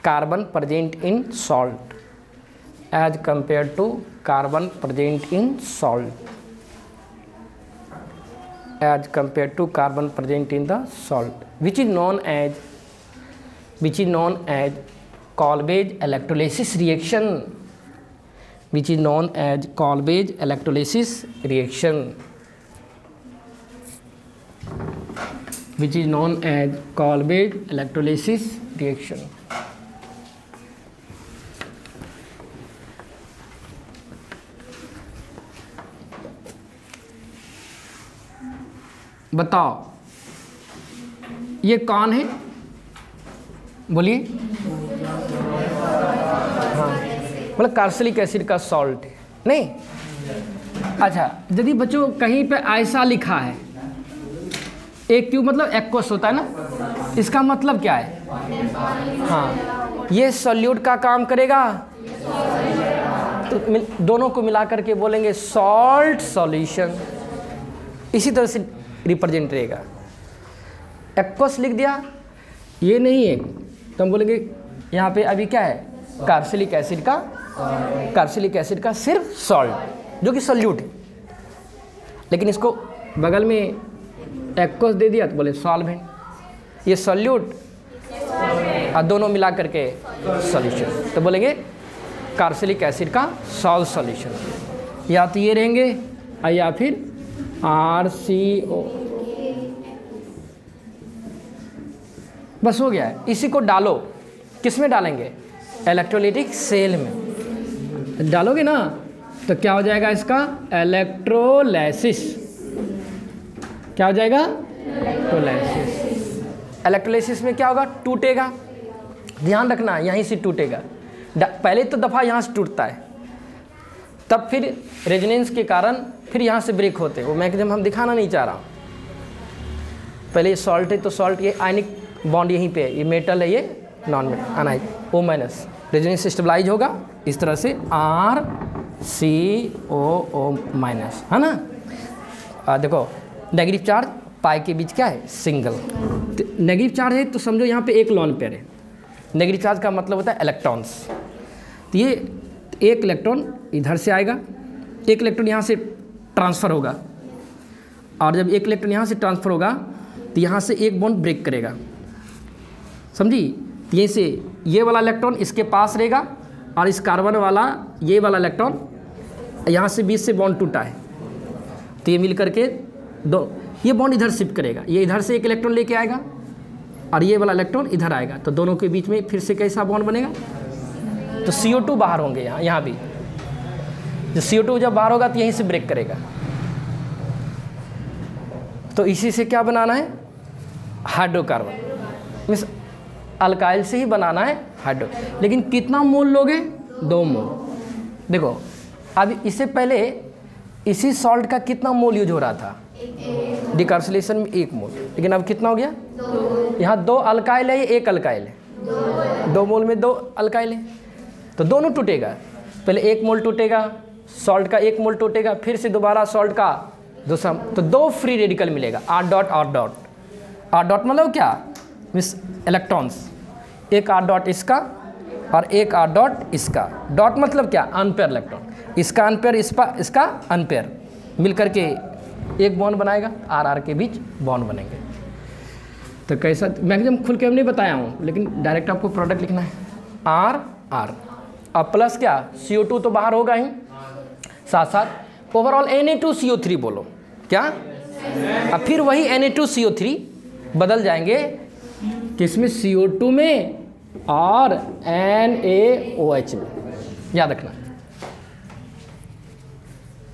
carbon present in salt, as compare to carbon present in salt, as compared to carbon present in the salt, which is known as Kolb's electrolysis reaction, which is known as Kolb's electrolysis reaction, which is known as Kolb's electrolysis reaction. बताओ ये कौन है, बोलिए। हाँ, मतलब carboxylic acid का salt है, नहीं। अच्छा, यदि बच्चों कहीं पे ऐसा लिखा है, एक क्यू मतलब एक्वस होता है ना, इसका मतलब क्या है? हाँ, ये सॉल्यूट का काम करेगा, तो दोनों को मिला करके बोलेंगे सॉल्ट सॉल्यूशन। इसी तरह से रिप्रेजेंट रहेगा। एक्वस लिख दिया, ये नहीं है, तो हम बोलेंगे यहाँ पे अभी क्या है, कार्बोक्सिलिक एसिड का सिर्फ सॉल्ट जो कि सॉल्यूट है। लेकिन इसको बगल में एक्वस दे दिया तो बोले सॉल्वेंट, ये सॉल्यूट और दोनों मिला करके सॉल्यूशन, तो बोलेंगे कार्बोक्सिलिक एसिड का सॉल्ट सॉल्यूशन। या तो ये रहेंगे या फिर RCO। बस हो गया है। इसी को डालो, किस में डालेंगे? इलेक्ट्रोलाइटिक सेल में डालोगे ना, तो क्या हो जाएगा इसका? इलेक्ट्रोलाइसिस। क्या हो जाएगा? इलेक्ट्रोलाइसिस। इलेक्ट्रोलाइसिस में क्या होगा? टूटेगा। ध्यान रखना, यहीं से टूटेगा। पहले तो दफ़ा यहाँ से टूटता है, तब फिर रेजोनेंस के कारण फिर यहाँ से ब्रेक होते हैं। वो मैकेनिज्म हम दिखाना नहीं चाह रहा हूँ। पहले सॉल्ट है तो सॉल्ट, ये आयनिक बॉन्ड यहीं पे है, ये मेटल है, ये non metal anion, O-, resonance stabilise होगा इस तरह से RCOO-, है ना। देखो नेगेटिव चार्ज पाई के बीच क्या है? सिंगल। तो नेगेटिव चार्ज है तो समझो यहाँ पे एक लोन पेयर है। नेगेटिव चार्ज का मतलब होता है इलेक्ट्रॉन्स। तो ये एक इलेक्ट्रॉन इधर से आएगा, एक इलेक्ट्रॉन यहाँ से ट्रांसफ़र होगा, और जब एक इलेक्ट्रॉन यहाँ से ट्रांसफ़र होगा तो यहाँ से एक बॉन्ड ब्रेक करेगा, समझी। ये से ये वाला इलेक्ट्रॉन इसके पास रहेगा, और इस कार्बन वाला ये वाला इलेक्ट्रॉन यहाँ से बीच से बॉन्ड टूटा है, तो ये मिल करके दो, ये बॉन्ड इधर शिफ्ट करेगा, ये इधर से एक इलेक्ट्रॉन लेके आएगा और ये वाला इलेक्ट्रॉन इधर आएगा, तो दोनों के बीच में फिर से कैसा बॉन्ड बनेगा? तो CO2 बाहर होंगे यहाँ भी। जो CO2 जब बाहर होगा तो यहीं से ब्रेक करेगा। तो इसी से क्या बनाना है? हाइड्रोकार्बन। मीन्स अल्काइल से ही बनाना है हाइड्रो। लेकिन कितना मोल लोगे? 2 मोल। देखो अब इससे पहले इसी सॉल्ट का कितना मोल यूज हो रहा था? डिकार्बोक्सिलेशन में 1 मोल। लेकिन अब कितना हो गया? यहाँ 2 अल्काइल है, ये 1 अल्काइल है। 2 मोल में 2 अल्काइल है, तो दोनों टूटेगा। पहले 1 मोल टूटेगा, सॉल्ट का 1 मोल टूटेगा, फिर से दोबारा सॉल्ट का दूसरा, तो 2 फ्री रेडिकल मिलेगा। R डॉट मतलब क्या? Means electrons. एक R डॉट इसका और एक R डॉट इसका। डॉट मतलब क्या? Unpaired electron. इसका अनपेयर, इसका अनपेयर मिल करके एक बॉन्ड बनाएगा, R के बीच बॉन्ड बनेंगे। तो कैसा मैक्सिमम खुल के हम नहीं बताया हूँ, लेकिन डायरेक्ट आपको प्रोडक्ट लिखना है R। और प्लस क्या? CO2 तो बाहर होगा ही, साथ साथ ओवरऑल Na2CO3 बोलो क्या? अब फिर वही Na2CO3 बदल जाएंगे किसमें? CO2 में और NaOH में। याद रखना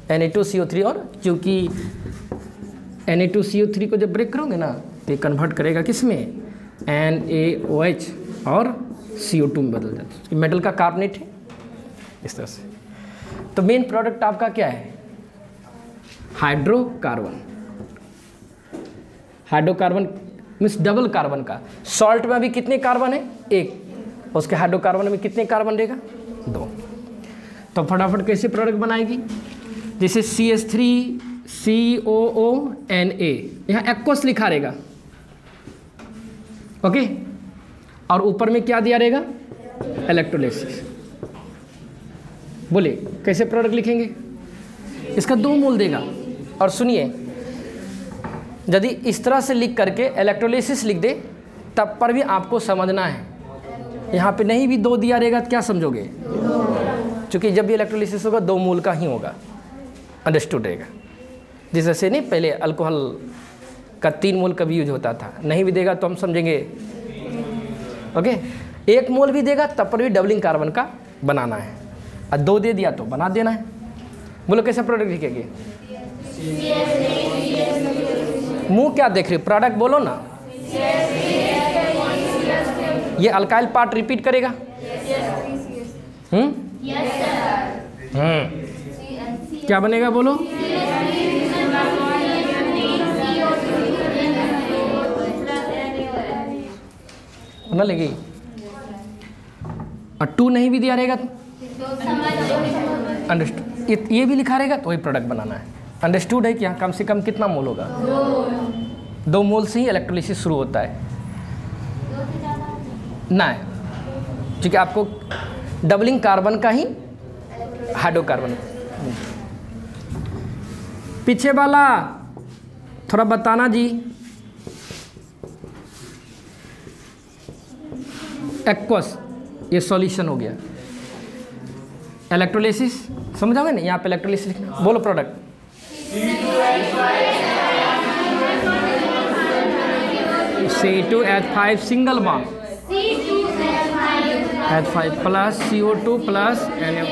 Na2CO3, और क्योंकि Na2CO3 को जब ब्रेक करोगे ना तो ये कन्वर्ट करेगा किस में? NaOH और CO2 में बदल जाता है। मेटल का कार्बोनेट है इस तरह से। तो मेन प्रोडक्ट आपका क्या है? Hydrocarbon. Hydrocarbon means double carbon का। सॉल्ट में अभी कितने कार्बन है? 1। उसके हाइड्रोकार्बन में कितने कार्बन रहेगा? 2। तो फटाफट कैसे प्रोडक्ट बनाएगी? जैसे CH3COONA, यहाँ एक्वस लिखा रहेगा, ओके। और ऊपर में क्या दिया रहेगा? इलेक्ट्रोलाइसिस। बोले कैसे प्रोडक्ट लिखेंगे? इसका 2 मोल देगा। और सुनिए, यदि इस तरह से लिख करके इलेक्ट्रोलाइसिस लिख दे तब पर भी आपको समझना है। यहाँ पे नहीं भी 2 दिया रहेगा तो क्या समझोगे? क्योंकि जब भी इलेक्ट्रोलाइसिस होगा 2 मोल का ही होगा, अंडरस्टूड रहेगा। जिस से नहीं, पहले अल्कोहल का 3 मोल का भी यूज होता था। नहीं भी देगा तो हम समझेंगे, ओके। 1 मोल भी देगा तब पर भी डबलिंग कार्बन का बनाना है, और 2 दे दिया तो बना देना है। बोलो कैसा प्रोडक्ट लिखेंगे? मुंह क्या देख रहे हो, प्रोडक्ट बोलो ना। ये अल्काइल पार्ट रिपीट करेगा। क्या बनेगा बोलो। ना लगी और 2 नहीं भी दिया रहेगा तो अंडरस्टूड, ये भी लिखा रहेगा तो वही प्रोडक्ट बनाना है। अंडरस्टूड है कि यहाँ कम से कम कितना मोल होगा, 2 मोल से ही इलेक्ट्रोलिसिस शुरू होता है ना, क्योंकि आपको डबलिंग कार्बन का ही हाइड्रोकार्बन। पीछे वाला थोड़ा बताना जी। एक्वस, ये सॉल्यूशन हो गया। इलेक्ट्रोलिसिस समझोगे ना, यहाँ पे इलेक्ट्रोलिसिस लिखना। बोलो product. C2H5 single bond H5 plus CO2 plus NO।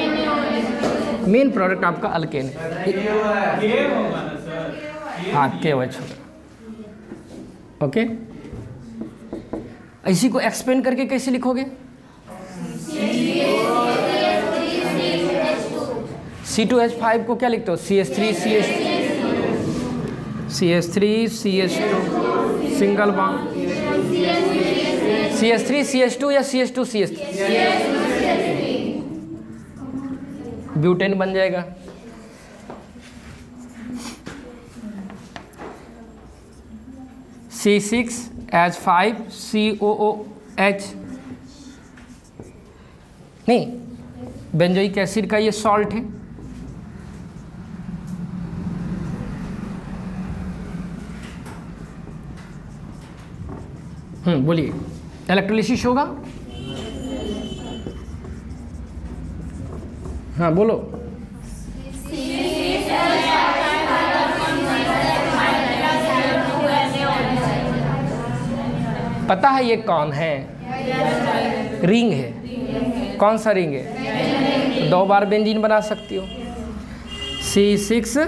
Main product आपका अल्केन है। हाँ KOH होगा। ओके, इसी को एक्सपेंड करके कैसे लिखोगे? C2H5 को क्या लिखते हो? CH3CH2 सिंगल बॉन्ड, CH3CH2 या CH2CH3 ब्यूटेन बन जाएगा। C6H5COOH नहीं, बेंजोइक एसिड का ये सॉल्ट है। बोलिए, इलेक्ट्रोलिसिस होगा। हाँ बोलो। पता है ये कौन है? रिंग है। कौन सा रिंग है? 2 बार बेंजीन बना सकती हो। C6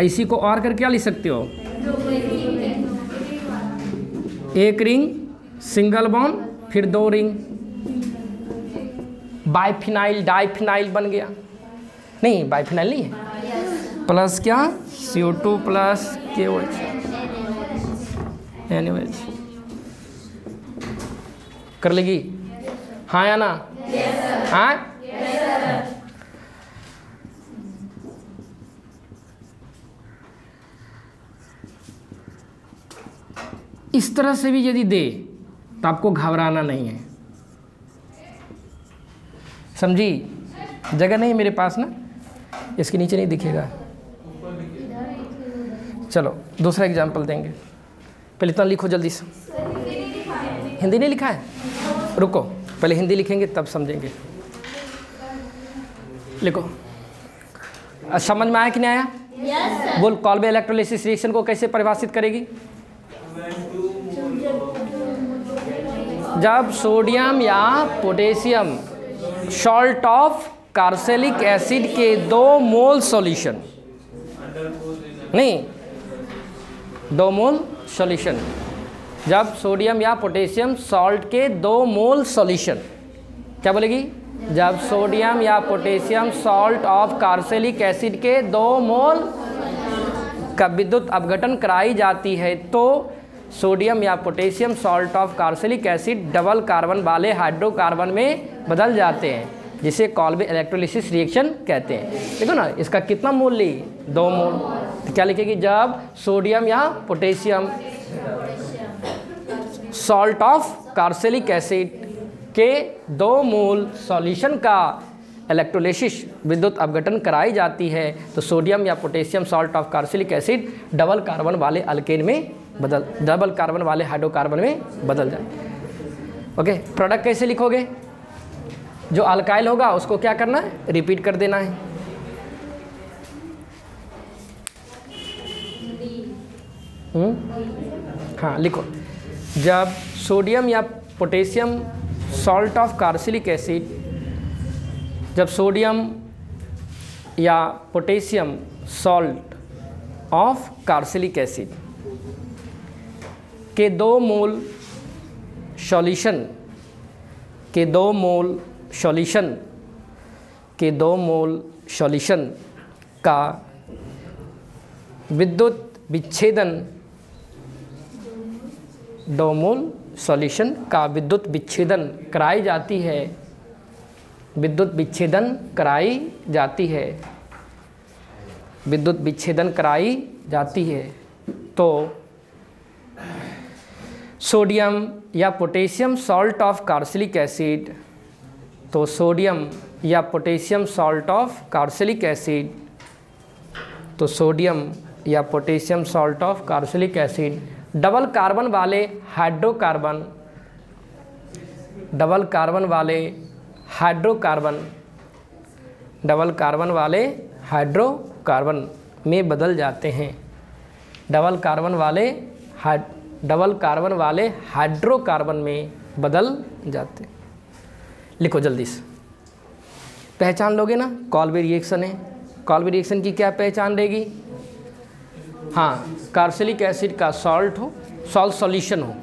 इसी को और कर क्या लिख सकते हो? एक रिंग सिंगल बॉन्ड, फिर 2 रिंग, बाइफिनाइल डाइफिनाइल बन गया। नहीं, बाइफिनाइल नहीं है। प्लस क्या? CO2 plus KOH NOH। कर लेगी? हाँ या ना? हाँ। इस तरह से भी यदि दे तो आपको घबराना नहीं है, समझी? जगह नहीं मेरे पास ना, इसके नीचे नहीं दिखेगा। चलो दूसरा एग्जाम्पल देंगे। पहले इतना लिखो जल्दी से। हिंदी नहीं लिखा है? रुको, पहले हिंदी लिखेंगे तब समझेंगे। लिखो। समझ में आया कि नहीं आया? yes, बोल। कॉल्बे इलेक्ट्रोलिसिस रिएक्शन को कैसे परिभाषित करेगी? जब सोडियम या potassium salt of carboxylic acid के 2 मोल सॉल्यूशन, नहीं 2 मोल सॉल्यूशन, जब सोडियम या पोटेशियम सॉल्ट के 2 मोल सॉल्यूशन, क्या बोलेगी? जब सोडियम या potassium salt of carboxylic acid के 2 मोल का विद्युत अपघटन कराई जाती है तो सोडियम या potassium salt of carboxylic acid double carbon वाले हाइड्रोकार्बन में बदल जाते हैं, जिसे कॉल्बे इलेक्ट्रोलिसिस रिएक्शन कहते हैं। देखो ना, इसका कितना मोल ली? 2 मोल। तो क्या लिखेगी? जब सोडियम या potassium salt of carboxylic acid के 2 मोल सॉल्यूशन का इलेक्ट्रोलिसिस विद्युत अपघटन कराई जाती है तो सोडियम या potassium salt of carboxylic acid double carbon वाले अल्केन में डबल कार्बन वाले हाइड्रोकार्बन में बदल जाए। ओके, प्रोडक्ट कैसे लिखोगे? जो अल्काइल होगा उसको क्या करना है? रिपीट कर देना है। हाँ लिखो। जब सोडियम या potassium salt of carboxylic acid, जब सोडियम या potassium salt of carboxylic acid के 2 मोल सॉल्यूशन के 2 मोल सॉल्यूशन का विद्युत विच्छेदन 2 मोल सॉल्यूशन का विद्युत विच्छेदन कराई जाती है, विद्युत विच्छेदन कराई जाती है तो सोडियम या potassium salt of carboxylic acid, तो सोडियम या potassium salt of carboxylic acid, तो सोडियम या potassium salt of carboxylic acid double carbon वाले हाइड्रोकार्बन में बदल जाते हैं, डबल कार्बन वाले हाइड्रोकार्बन में बदल जाते हैं। लिखो जल्दी से, पहचान लोगे ना, कॉल्बी रिएक्शन है। कॉल्बी रिएक्शन की क्या पहचान रहेगी? हाँ, कार्बोक्सिलिक एसिड का सॉल्ट सॉल्यूशन हो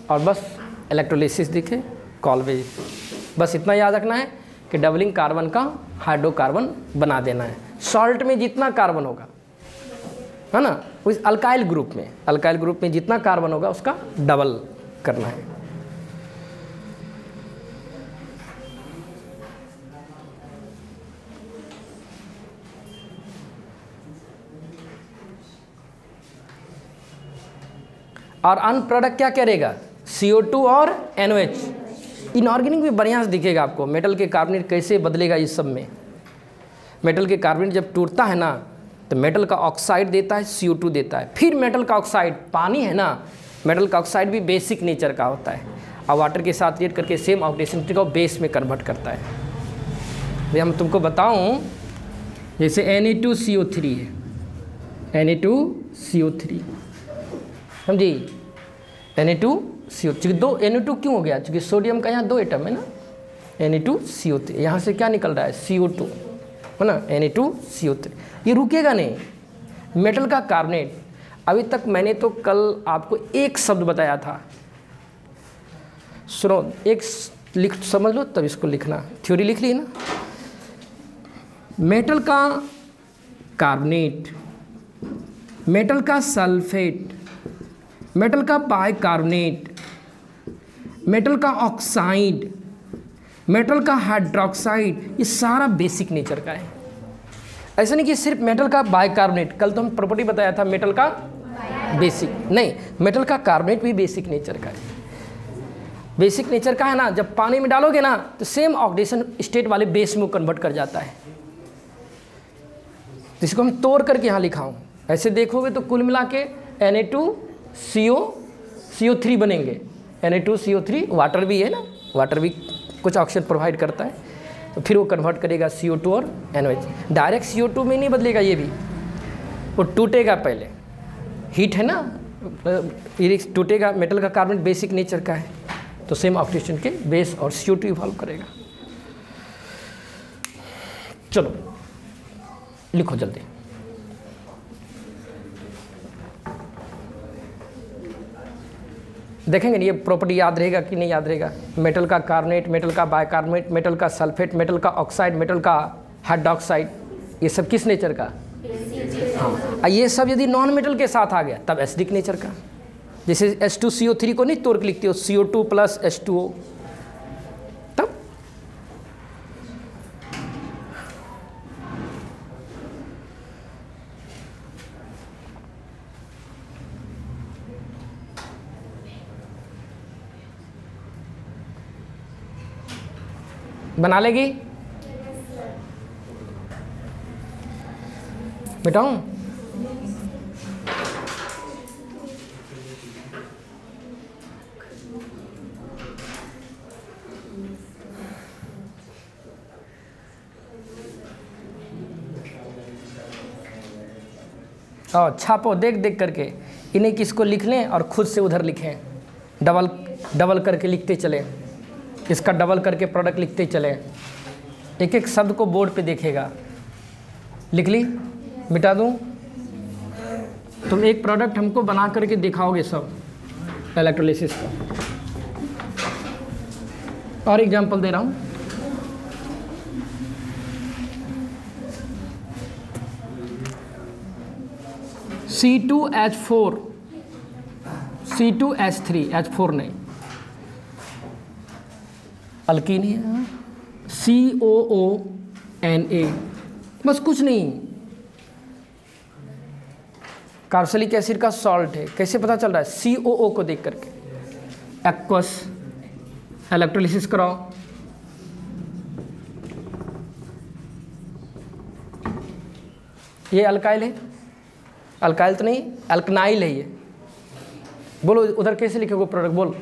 और बस इलेक्ट्रोलिसिस दिखे, कॉल्बी। बस इतना याद रखना है कि डबलिंग कार्बन का हाइड्रोकार्बन बना देना है। सॉल्ट में जितना कार्बन होगा, है ना, उस अल्काइल ग्रुप में जितना कार्बन होगा उसका डबल करना है। और अन प्रोडक्ट क्या करेगा? CO2 और NOH। इनऑर्गेनिक भी बढ़िया से दिखेगा आपको, मेटल के कार्बोनेट कैसे बदलेगा इस सब में। मेटल के कार्बोनेट जब टूटता है ना तो मेटल का ऑक्साइड देता है, CO2 देता है, फिर मेटल का ऑक्साइड, पानी है ना, मेटल का ऑक्साइड भी बेसिक नेचर का होता है और वाटर के साथ रिएक्ट करके सेम ऑक्सीडेशन को बेस में कन्वर्ट करता है। भाई हम तुमको बताऊं, जैसे Na2CO3 है, Na2CO3 समझी, Na2CO3 दो Na2 क्यों हो गया? क्योंकि सोडियम का यहाँ 2 एटम है ना, Na2CO3, यहाँ से क्या निकल रहा है? CO2 है ना, Na2CO3। ये रुकेगा नहीं। मेटल का कार्बोनेट, अभी तक मैंने तो कल आपको एक शब्द बताया था, सुनो, एक लिख समझ लो तब इसको लिखना। थ्योरी लिख ली ना, मेटल का कार्बोनेट, मेटल का सल्फेट, मेटल का बाइकार्बोनेट, मेटल का ऑक्साइड, मेटल का हाइड्रोक्साइड, ये सारा बेसिक नेचर का है। ऐसा नहीं कि सिर्फ मेटल का बाइकार्बोनेट, कल तो हम प्रॉपर्टी बताया था मेटल का बेसिक, नहीं, मेटल का कार्बोनेट भी बेसिक नेचर का है। बेसिक नेचर का है ना, जब पानी में डालोगे ना तो सेम ऑक्सीडेशन स्टेट वाले बेस में कन्वर्ट कर जाता है। जिसको हम तोड़ करके यहाँ लिखा हूँ, ऐसे देखोगे तो कुल मिला के Na2CO3 बनेंगे। Na2CO3 वाटर भी है ना, वाटर भी कुछ ऑक्सीजन प्रोवाइड करता है, तो फिर वो कन्वर्ट करेगा CO2 और NOH। डायरेक्ट CO2 में नहीं बदलेगा, ये भी वो टूटेगा पहले, हीट है ना, टूटेगा। मेटल का कार्बन बेसिक नेचर का है तो सेम ऑक्सीडेशन के बेस और CO2 इवॉल्व करेगा। चलो लिखो जल्दी। देखेंगे ये प्रॉपर्टी याद रहेगा कि नहीं याद रहेगा। मेटल का कार्बोनेट, मेटल का बाइकार्बोनेट, मेटल का सल्फेट, मेटल का ऑक्साइड, मेटल का हाइड्रोक्साइड, ये सब किस नेचर का? हाँ, ये सब यदि नॉन मेटल के साथ आ गया तब एसिडिक नेचर का। जैसे H2CO3 को नहीं तोड़ के लिखते हो, CO2 + H2O, तब बना लेगी। मिटाऊं? और छापो देख देख करके, इन्हें किसको लिख लें और खुद से उधर लिखें, डबल करके लिखते चलें, इसका डबल करके प्रोडक्ट लिखते चलें। एक एक शब्द को बोर्ड पे देखेगा। लिख ली? मिटा दूं? तुम एक प्रोडक्ट हमको बना करके दिखाओगे सब इलेक्ट्रोलिसिस का। और एग्जांपल दे रहा हूं, C2H4, C2H3, H4 नहीं, अल्कीन है, COONA, बस कुछ नहीं, कार्बोक्सिलिक एसिड का सॉल्ट है। कैसे पता चल रहा है? COO को देख करके। एक्वस इलेक्ट्रोलिसिस कराओ, ये अल्काइल है, अल्काइल तो नहीं, अल्कनाइल है ये। बोलो उधर कैसे लिखोगे प्रोडक्ट, बोल।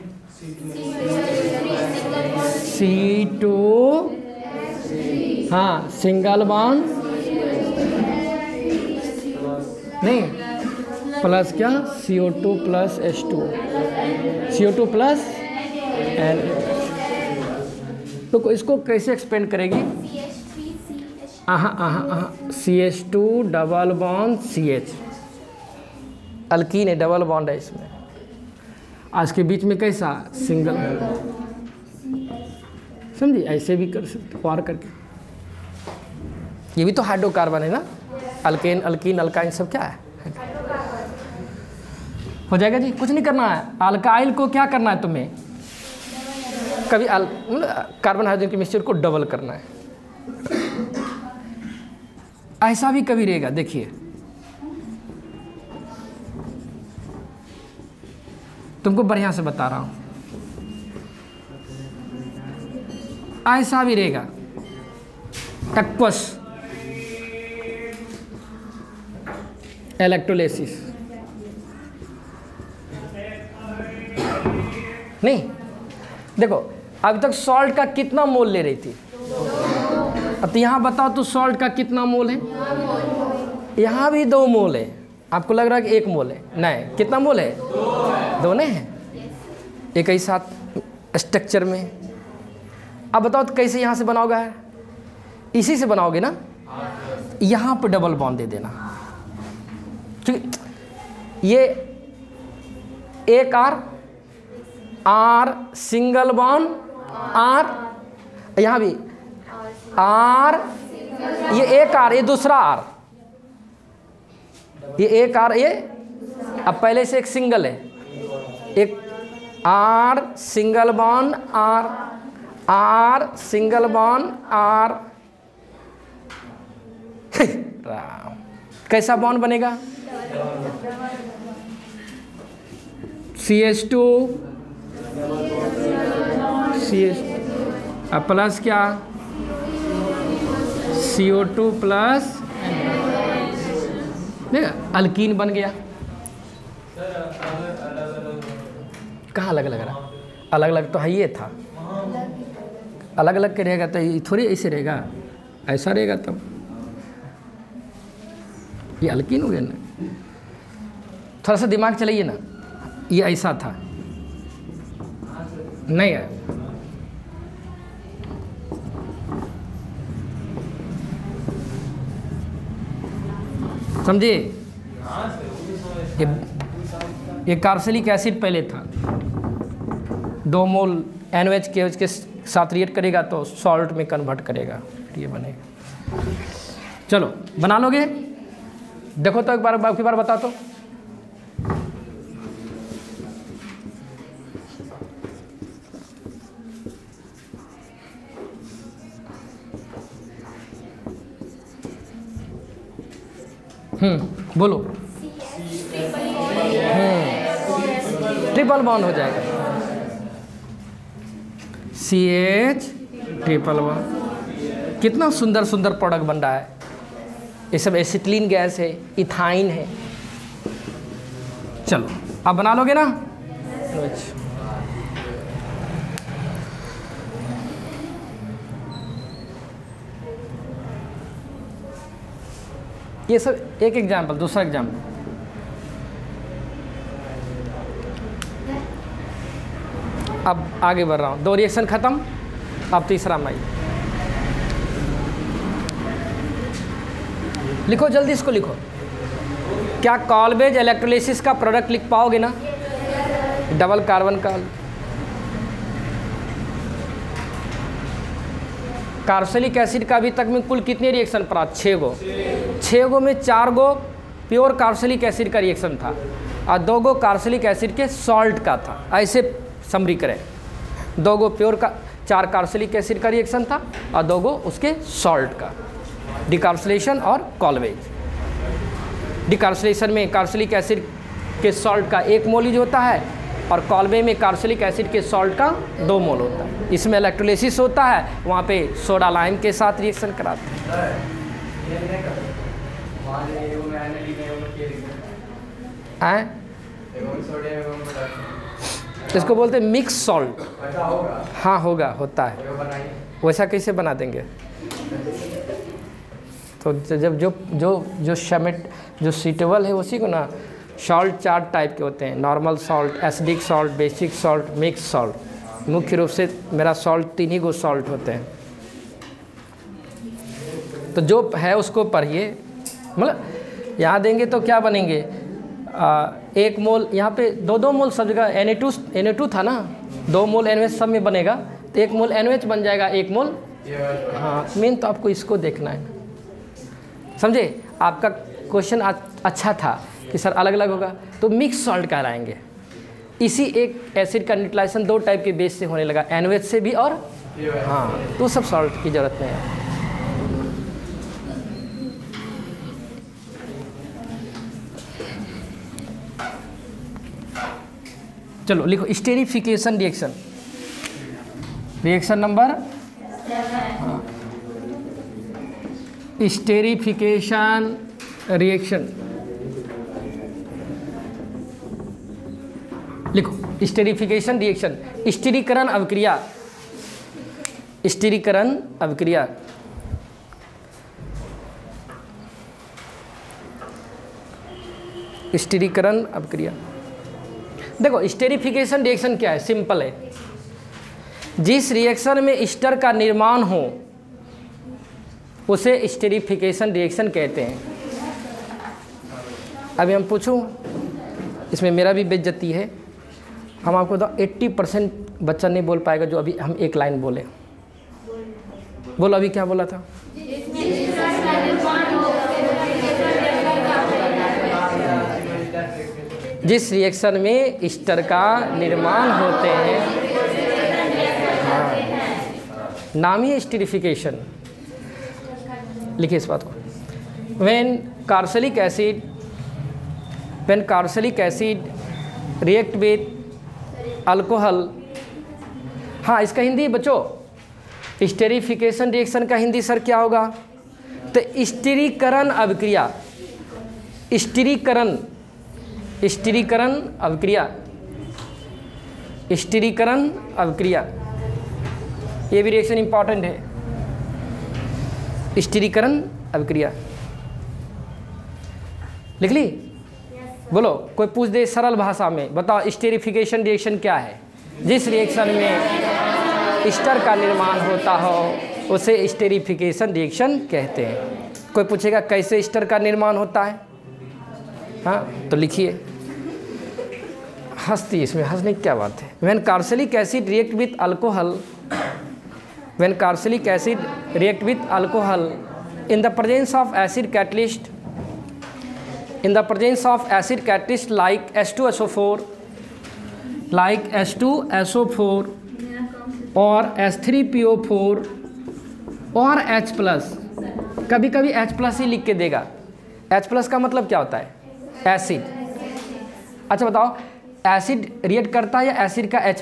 C2, हाँ, सिंगल बॉन्ड नहीं, प्लस क्या, CO2 plus H2, CO2 plus N। तो इसको कैसे एक्सपेंड करेगी? CH2 double bond CH, alkyne है, डबल बॉन्ड है इसमें। आज के बीच में कैसा, सिंगल, समझिए, ऐसे भी कर सकते पार करके। ये भी तो हाइड्रोकार्बन है ना, अल्केन, अल्कीन, अल्काइन सब क्या है, हो जाएगा जी। कुछ नहीं करना है, अल्काइल को क्या करना है तुम्हें, कभी कार्बन हाइड्रोजन के मिक्सचर को डबल करना है। ऐसा भी कभी रहेगा, देखिए तुमको बढ़िया से बता रहा हूं, ऐसा भी रहेगा। एक्वस इलेक्ट्रोलिसिस नहीं, देखो अभी तक सॉल्ट का कितना मोल ले रही थी, अब तो यहाँ बताओ तो सॉल्ट का कितना मोल है? यहाँ भी 2 मोल है। आपको लग रहा है कि 1 मोल है, नहीं, कितना मोल है? 2 नहीं है, एक ही साथ स्ट्रक्चर में। अब बताओ तो कैसे यहाँ से बनाओगे? इसी से बनाओगे ना, यहाँ पर डबल बॉन्ड दे देना, ठीक। ये एक आर सिंगल बॉन्ड आर, यहाँ भी आर, ये एक आर, ये दूसरा आर, ये एक आर, ये अब पहले से एक सिंगल है, एक R single bond R, R single bond R. कैसा बॉन्ड बनेगा? CH2 CH अब प्लस क्या, CO2 प्लस, देखा अल्कीन बन गया। कहाँ अलग अलग रहा? अलग अलग तो है, ये था अलग अलग के रहेगा तो ये थोड़ी ऐसे रहेगा, ऐसा रहेगा तब ये अल्कीन हो गया ना। थोड़ा सा दिमाग चलाइए ना, ये ऐसा था नहीं है, समझिए। ये कार्बोक्सिलिक एसिड पहले था, 2 मोल NaOH के साथ रिएक्ट करेगा तो सॉल्ट में कन्वर्ट करेगा, ये बनेगा। चलो बना लोगे? देखो तो एक बार बता तो। बोलो। ट्रिपल बॉन्ड हो जाएगा, CH ट्रिपल बॉन्ड। कितना सुंदर सुंदर प्रोडक्ट बन रहा है, ये सब एसिटिलीन गैस है, इथाइन है। चलो आप बना लोगे ना? ये सब एक एग्जाम्पल, दूसरा एग्जाम्पल। अब आगे बढ़ रहा हूँ, 2 रिएक्शन खत्म, अब तीसरा मैं लिखो जल्दी इसको लिखो। क्या कॉल्वेज इलेक्ट्रोलिसिस का प्रोडक्ट लिख पाओगे ना? डबल कार्बन का कार्बोक्सिलिक एसिड का अभी तक में कुल कितने रिएक्शन पड़ा? 6 गो। 6 गो में 4 गो प्योर कार्बोक्सिलिक एसिड का रिएक्शन था और 2 गो कार्बोक्सिलिक एसिड के सॉल्ट का था। ऐसे समरी करें, 2 गो प्योर का 4 कार्बोक्सिलिक एसिड का रिएक्शन था और 2 गो उसके सॉल्ट का। डिकार्बोक्सिलेशन और कॉल्वेज। डिकार्बोक्सिलेशन में कार्बोक्सिलिक एसिड के सॉल्ट का 1 मोल यूज होता है और कॉल्वे में कार्बोक्सिलिक एसिड के सॉल्ट का 2 मोल होता है। इसमें इलेक्ट्रोलिसिस होता है, वहाँ पे सोडा लाइम के साथ रिएक्शन कराते हैं। इसको बोलते हैं मिक्स सॉल्ट। हाँ होगा, होता है। वैसा कैसे बना देंगे? तो जब जो शमेट जो सीटेबल है उसी को ना, सॉल्ट 4 टाइप के होते हैं, normal salt, acidic salt, basic salt, mix salt. मुख्य रूप से मेरा सॉल्ट 3 ही गो सॉल्ट होते हैं। तो जो है उसको पढ़िए, मतलब यहाँ देंगे तो क्या बनेंगे? 1 मोल यहाँ पे 2 मोल सब जगह Na2 था ना, 2 मोल NaOH सब में बनेगा तो 1 मोल NaOH बन जाएगा, 1 मोल। हाँ, मेन तो आपको इसको देखना है, समझे? आपका क्वेश्चन अच्छा था कि सर अलग अलग होगा, तो मिक्स सॉल्ट कहलाएंगे। इसी एक एसिड का न्यूट्रलाइजेशन 2 टाइप के बेस से होने लगा, NaOH से भी और हाँ, तो सब सॉल्ट की ज़रूरत नहीं है। चलो लिखो esterification reaction. Reaction number esterification reaction लिखो। स्टेरिफिकेशन रिएक्शन, स्थिरीकरण अभिक्रिया। स्थिरीकरण अभिक्रिया स्थिरीकरण अभिक्रिया। देखो स्टेरिफिकेशन रिएक्शन क्या है? सिंपल है, जिस रिएक्शन में ईस्टर का निर्माण हो उसे स्टेरिफिकेशन रिएक्शन कहते हैं। अभी हम पूछूं, इसमें मेरा भी बेइज्जती है, हम आपको तो 80% बच्चा नहीं बोल पाएगा जो अभी हम एक लाइन बोले। बोलो अभी क्या बोला था? जिस रिएक्शन में ईस्टर का निर्माण होते हैं, हाँ, नाम ही स्टेरिफिकेशन। लिखिए इस बात को। when carboxylic acid react with alcohol, हाँ इसका हिंदी बच्चों स्टेरिफिकेशन रिएक्शन का हिंदी सर क्या होगा? तो स्थिरीकरण अभिक्रिया। स्थिरीकरण अभिक्रिया। स्थिरीकरण अभिक्रिया, ये भी रिएक्शन इंपॉर्टेंट है। स्थिरीकरण अभिक्रिया लिख ली? बोलो, कोई पूछ दे सरल भाषा में, बताओ स्टेरिफिकेशन रिएक्शन क्या है? जिस रिएक्शन में ईस्टर का निर्माण होता हो उसे स्टेरिफिकेशन रिएक्शन कहते हैं। कोई पूछेगा कैसे ईस्टर का निर्माण होता है? हाँ तो लिखिए। हंसती, इसमें हंसने की क्या बात है? when carboxylic acid react with alcohol, when carboxylic acid react with alcohol in the presence of acid catalyst, like H2SO4 और H3PO4 और H+, कभी कभी H+ ही लिख के देगा। H+ का मतलब क्या होता है? एसिड। अच्छा बताओ, एसिड रिएक्ट करता है या एसिड का H+?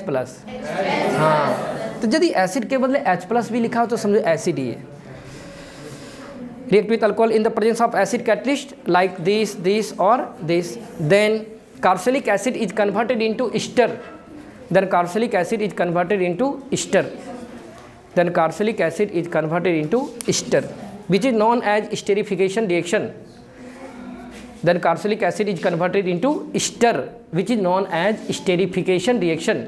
हाँ, तो यदि एसिड के बदले H+ भी लिखा हो तो समझो एसिड ही है। react with alcohol in the presence of acid catalyst like this or this, then carboxylic acid is converted into ester. Then carboxylic acid is converted into ester. Which is known as esterification reaction. Then carboxylic acid is converted into ester, which is known as esterification reaction.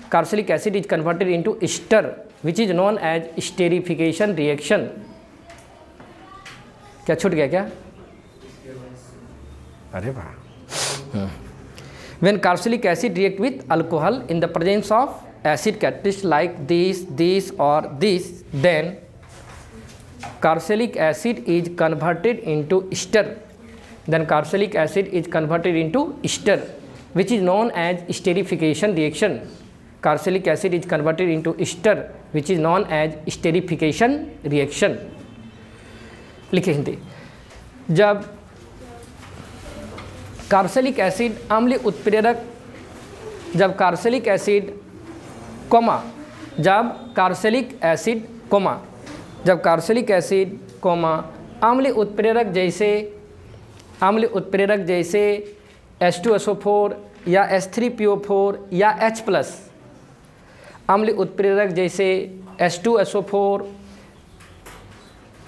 Carboxylic acid is converted into ester, which is known as esterification reaction. क्या छूट गया क्या? अरे वाह। When carboxylic acid react with alcohol in the presence of acid catalyst like this और this, then carboxylic acid is converted into ester. Then carboxylic acid is converted into ester, which is known as esterification reaction. Carboxylic acid is converted into ester, which is known as esterification reaction. लिखे हिंदी। जब carboxylic acid अम्लीय उत्प्रेरक, जब carboxylic acid coma, जब carboxylic acid coma, जब carboxylic acid coma अम्लीय उत्प्रेरक जैसे H2SO4 या H3PO4 या H+, अम्लीय उत्प्रेरक जैसे H2SO4,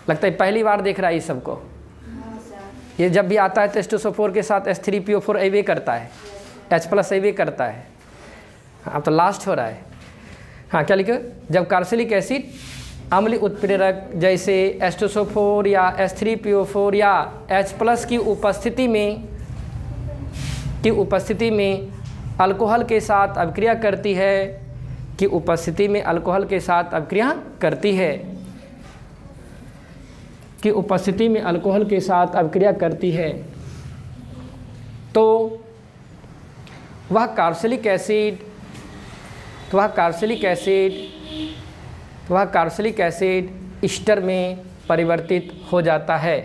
लगता है पहली बार देख रहा है ये सबको। ये जब भी आता है तो H2SO4 के साथ H3PO4 ऐवे करता है, H+ ऐवे करता है। अब तो लास्ट हो रहा है। हाँ, क्या लिखो? जब कार्बोक्सिलिक एसिड अम्लीय उत्प्रेरक जैसे H2SO4 या H3PO4 या H+ की उपस्थिति में अल्कोहल के साथ अभिक्रिया करती है, कि उपस्थिति में अल्कोहल के साथ अभिक्रिया करती है, कि उपस्थिति में अल्कोहल के साथ अभिक्रिया करती है, तो वह कार्बोक्सिलिक एसिड ईस्टर में परिवर्तित हो जाता है।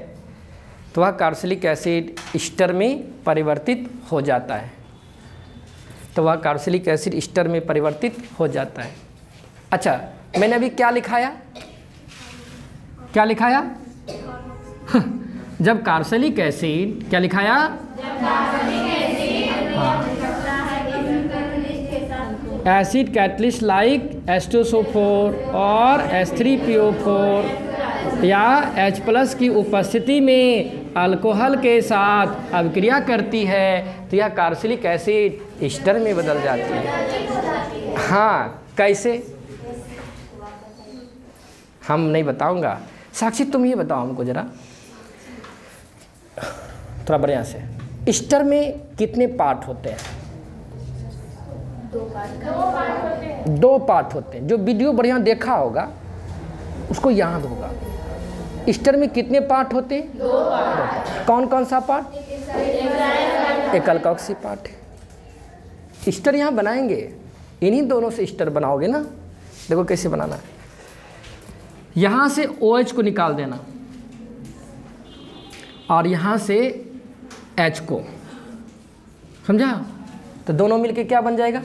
तो वह कार्बोक्सिलिक एसिड ईस्टर में परिवर्तित हो जाता है। तो वह कार्बोक्सिलिक एसिड ईस्टर में परिवर्तित हो जाता है। अच्छा, मैंने अभी क्या लिखाया? जब कार्बोक्सिलिक एसिड क्या लिखाया? एसिड कैटलिस्ट लाइक H2SO4 और H3PO4 या H+ की उपस्थिति में अल्कोहल के साथ अभिक्रिया करती है, तो यह कार्बोक्सिलिक एसिड ईस्टर में बदल जाती है। हाँ, कैसे? हम नहीं बताऊंगा। साक्षी, तुम ये बताओ हमको ज़रा थोड़ा बढ़िया से, ईस्टर में कितने पार्ट होते हैं? 2 पार्ट होते हैं। जो वीडियो बढ़िया देखा होगा उसको याद होगा। ईस्टर में कितने पार्ट होते हैं? 2 पार्ट। कौन कौन सा पार्ट? एक अल्कोक्सी पार्ट है। ईस्टर यहाँ बनाएंगे, इन्हीं दोनों से ईस्टर बनाओगे ना। देखो कैसे बनाना है। यहाँ से OH को निकाल देना और यहाँ से H को, समझा? तो दोनों मिलके क्या बन जाएगा?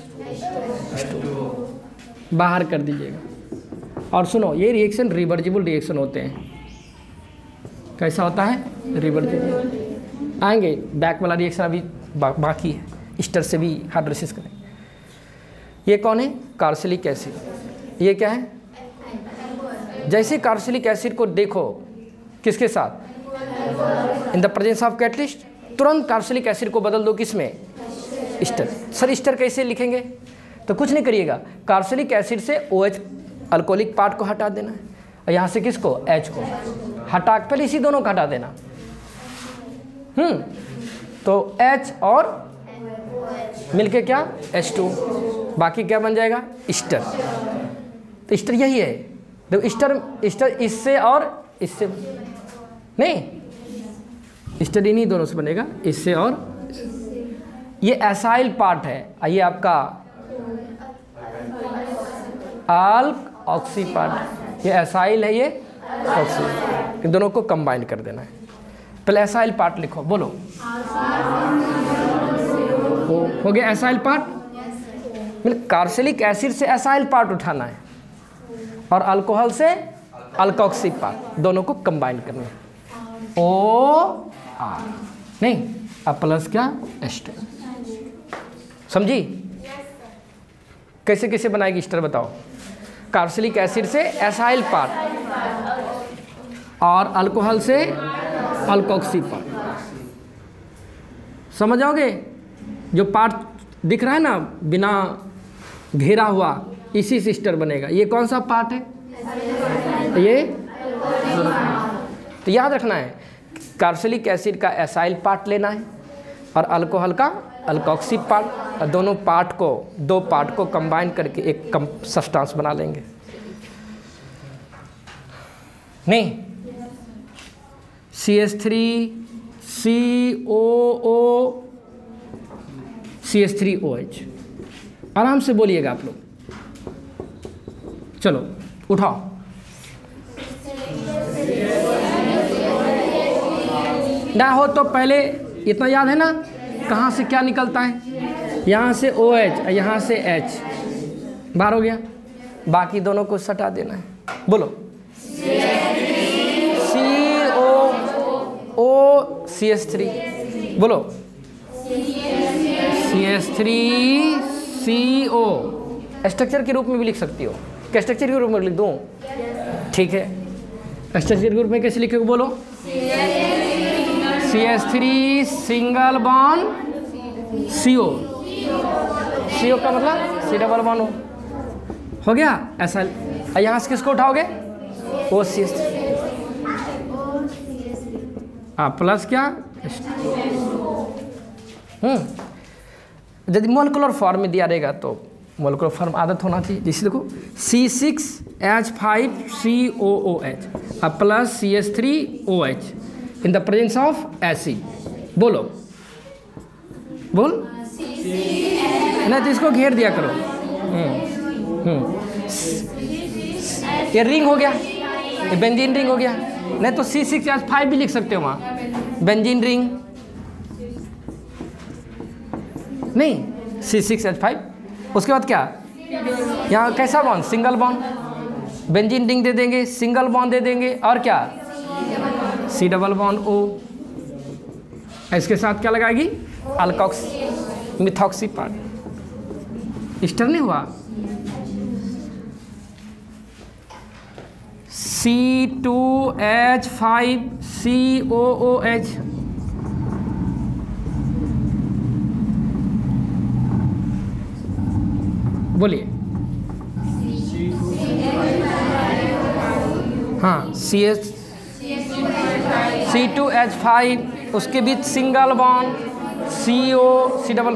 बाहर कर दीजिएगा। और सुनो, ये रिएक्शन रिवर्जिबल रिएक्शन होते हैं। कैसा होता है? रिवर्जिबल। आएंगे, बैक वाला रिएक्शन अभी बाकी है, ईस्टर से भी हाइड्रोलिसिस करें। ये कौन है? Carboxylic acid. ये क्या है? जैसे कार्बोक्सिलिक एसिड को देखो किसके साथ? इन द प्रेजेंस ऑफ कैटलिस्ट, तुरंत कार्बोक्सिलिक एसिड को बदल दो किसमें? ईस्टर। सर ईस्टर कैसे लिखेंगे? तो कुछ नहीं करिएगा, कार्बोक्सिलिक एसिड से OH अल्कोहलिक पार्ट को हटा देना है और यहाँ से किसको? H को हटा, पहले इसी दोनों को हटा देना। तो H और मिलके क्या? H2। बाकी क्या बन जाएगा? ईस्टर। तो ईस्टर यही है। देखो ईस्टर इससे और इससे नहीं, ईस्टर इन्हीं दोनों से बनेगा, इससे और। ये एसाइल पार्ट है, ये आपका अल्क ऑक्सी पार्ट। ये एसाइल है, ये ऑक्सी। इन दोनों को कंबाइन कर देना है। पहले एसाइल पार्ट लिखो, बोलो। हो गया एसाइल पार्ट। मतलब कार्बोक्सिलिक एसिड से एसाइल पार्ट उठाना है और अल्कोहल से अल्कोक्सी पार्ट, दोनों को कंबाइन करना है। OR नहीं, अब प्लस क्या? H2। समझी? कैसे कैसे बनाएगी ईस्टर बताओ? कार्बोक्सिलिक एसिड से एसाइल पार्ट और अल्कोहल से अल्कोक्सी पार्ट। समझ आओगे? जो पार्ट दिख रहा है ना बिना घेरा हुआ, इसी से ईस्टर बनेगा। ये कौन सा पार्ट है? ये। तो याद रखना है, कार्बोक्सिलिक एसिड का एसाइल पार्ट लेना है और अल्कोहल का अल्कोक्सी पार्ट, और दोनों पार्ट को, दो पार्ट को कंबाइन करके एक सब्सटेंस बना लेंगे। नहीं, CH3 COO CH3OH। आराम से बोलिएगा आप लोग, चलो उठाओ। ना हो तो पहले इतना याद है ना, कहाँ से क्या निकलता है, यहाँ से OH, यहाँ से H, बाहर हो गया। बाकी दोनों को सटा देना है। बोलो COO CH3, बोलो CH3CO। स्ट्रक्चर के रूप में भी लिख सकती हो, क्या स्ट्रक्चर के रूप में लिख दूँ? ठीक है, स्ट्रक्चर के रूप में कैसे लिखोगे? बोलो CH3 single bond CO। CO का मतलब C डबल बॉन्ड हो गया ऐसा। यहाँ से किसको उठाओगे? OCH3 प्लस क्या? यदि मोलिकुलर फॉर्म में दिया रहेगा तो मोलिकुलर फॉर्म आदत होना चाहिए। जैसे देखो C6H5COOH plus CH3OH in the presence of acid. बोलो बोल, नहीं तो इसको घेर दिया करो। ये रिंग हो गया, ये बेंजीन रिंग हो गया। नहीं तो C6H5 भी लिख सकते हो वहाँ, बेंजीन रिंग। नहीं, C6H5। उसके बाद क्या? यहाँ कैसा bond? Single bond, benzene ring दे देंगे, सिंगल बॉन्ड दे देंगे, और क्या? C double bond O। इसके साथ क्या लगाएगी? अल्कोक्स मिथॉक्सी पार्ट। स्टर नहीं हुआ? C2H5COOH। बोलिए। हाँ, C2H5, उसके बीच single bond CO, C double,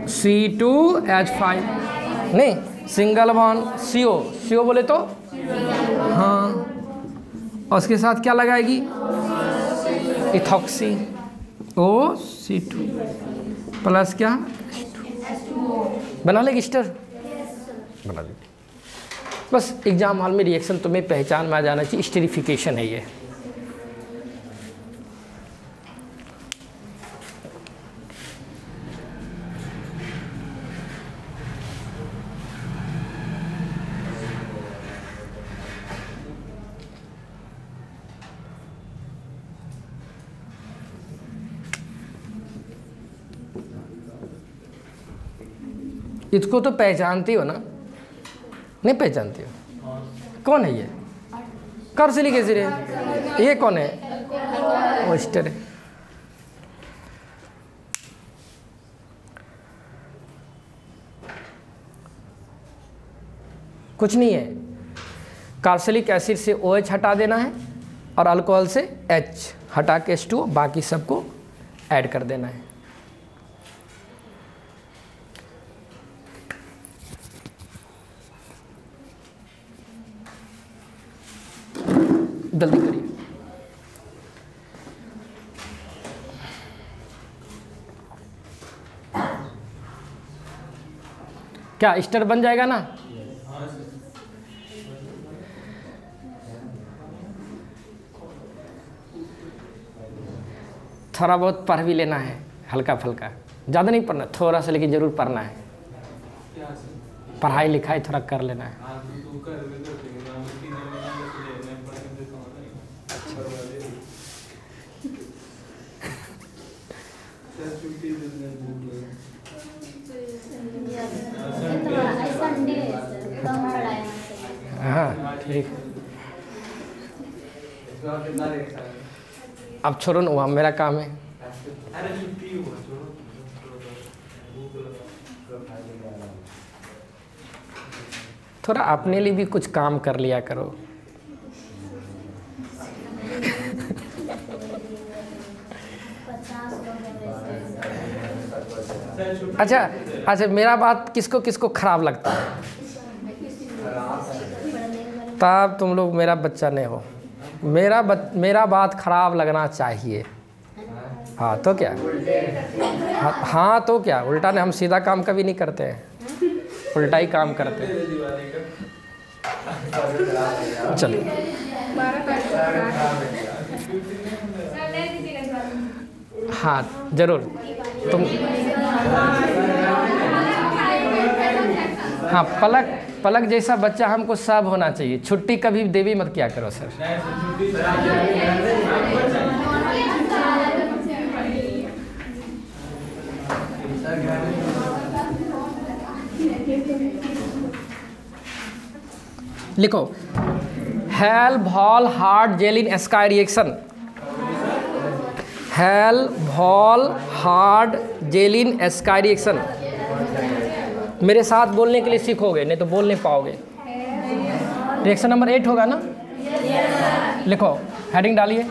C2H5 नहीं, सिंगल बॉन्ड CO बोले तो हाँ, और उसके साथ क्या लगाएगी? इथॉक्सी OC2 प्लस क्या? बना लेगी स्टर, बना लेगी। बस एग्जाम हॉल में रिएक्शन तुम्हें पहचान में आ जाना चाहिए, स्टेरिफिकेशन है ये। इसको तो पहचानती हो ना? नहीं पहचानती हो? कौन है ये? कार्बोक्सिलिक एसिड है। ये कौन है? वो एस्टर है। कुछ नहीं है, कार्बोक्सिलिक एसिड से OH हटा देना है और अल्कोहल से H हटा के H2, बाकी सबको ऐड कर देना है। जल्दी करिए। क्या एस्टर बन जाएगा ना? थोड़ा बहुत पढ़ भी लेना है, हल्का फुल्का, ज़्यादा नहीं पढ़ना, थोड़ा सा लेकिन ज़रूर पढ़ना है। पढ़ाई लिखाई थोड़ा कर लेना है। हाँ ठीक, अब छोड़ो ना, वहाँ मेरा काम है। थोड़ा अपने लिए भी कुछ काम कर लिया करो। अच्छा अच्छा, मेरा बात किसको किसको खराब लगता है? तब तुम लोग मेरा बच्चा नहीं हो। मेरा बात खराब लगना चाहिए। हाँ तो क्या, हाँ तो क्या, उल्टा नहीं, हम सीधा काम कभी नहीं करते हैं, उल्टा ही काम करते हैं। चलिए हाँ जरूर तुम, हाँ पलक जैसा बच्चा हमको सब होना चाहिए। छुट्टी कभी देवी मत क्या करो सर। लिखो Hell Volhard Zelinsky reaction. Hell Volhard Zelinsky reaction. मेरे साथ बोलने के लिए सीखोगे, नहीं तो बोल नहीं पाओगे। रिएक्शन नंबर 8 होगा ना? लिखो, हेडिंग डालिए,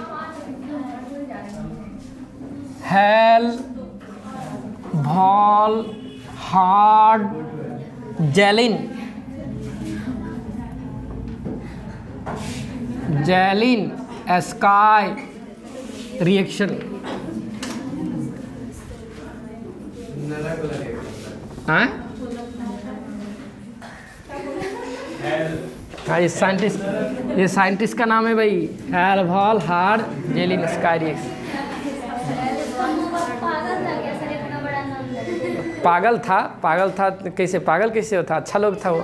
Hell Volhard Zelinsky reaction. हाँ ये साइंटिस्ट का नाम है भाई, Hell Volhard Zelinsky reaction. पागल था कैसे, पागल कैसे होता? अच्छा लोग था वो।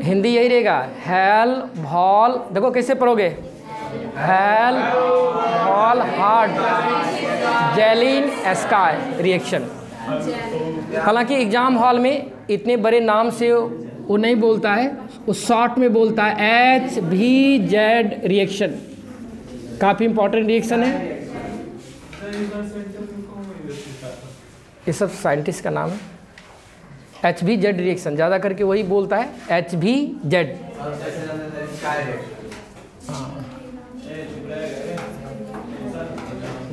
हिंदी यही रहेगा, हेल भॉल, देखो कैसे पढ़ोगे, Hell Volhard Zelinsky reaction. हालांकि एग्जाम हॉल में इतने बड़े नाम से वो नहीं बोलता है, वो शॉर्ट में बोलता है HVZ रिएक्शन। काफ़ी इंपॉर्टेंट रिएक्शन है, ये सब साइंटिस्ट का नाम है। HVZ रिएक्शन ज़्यादा करके वही बोलता है, HVZ।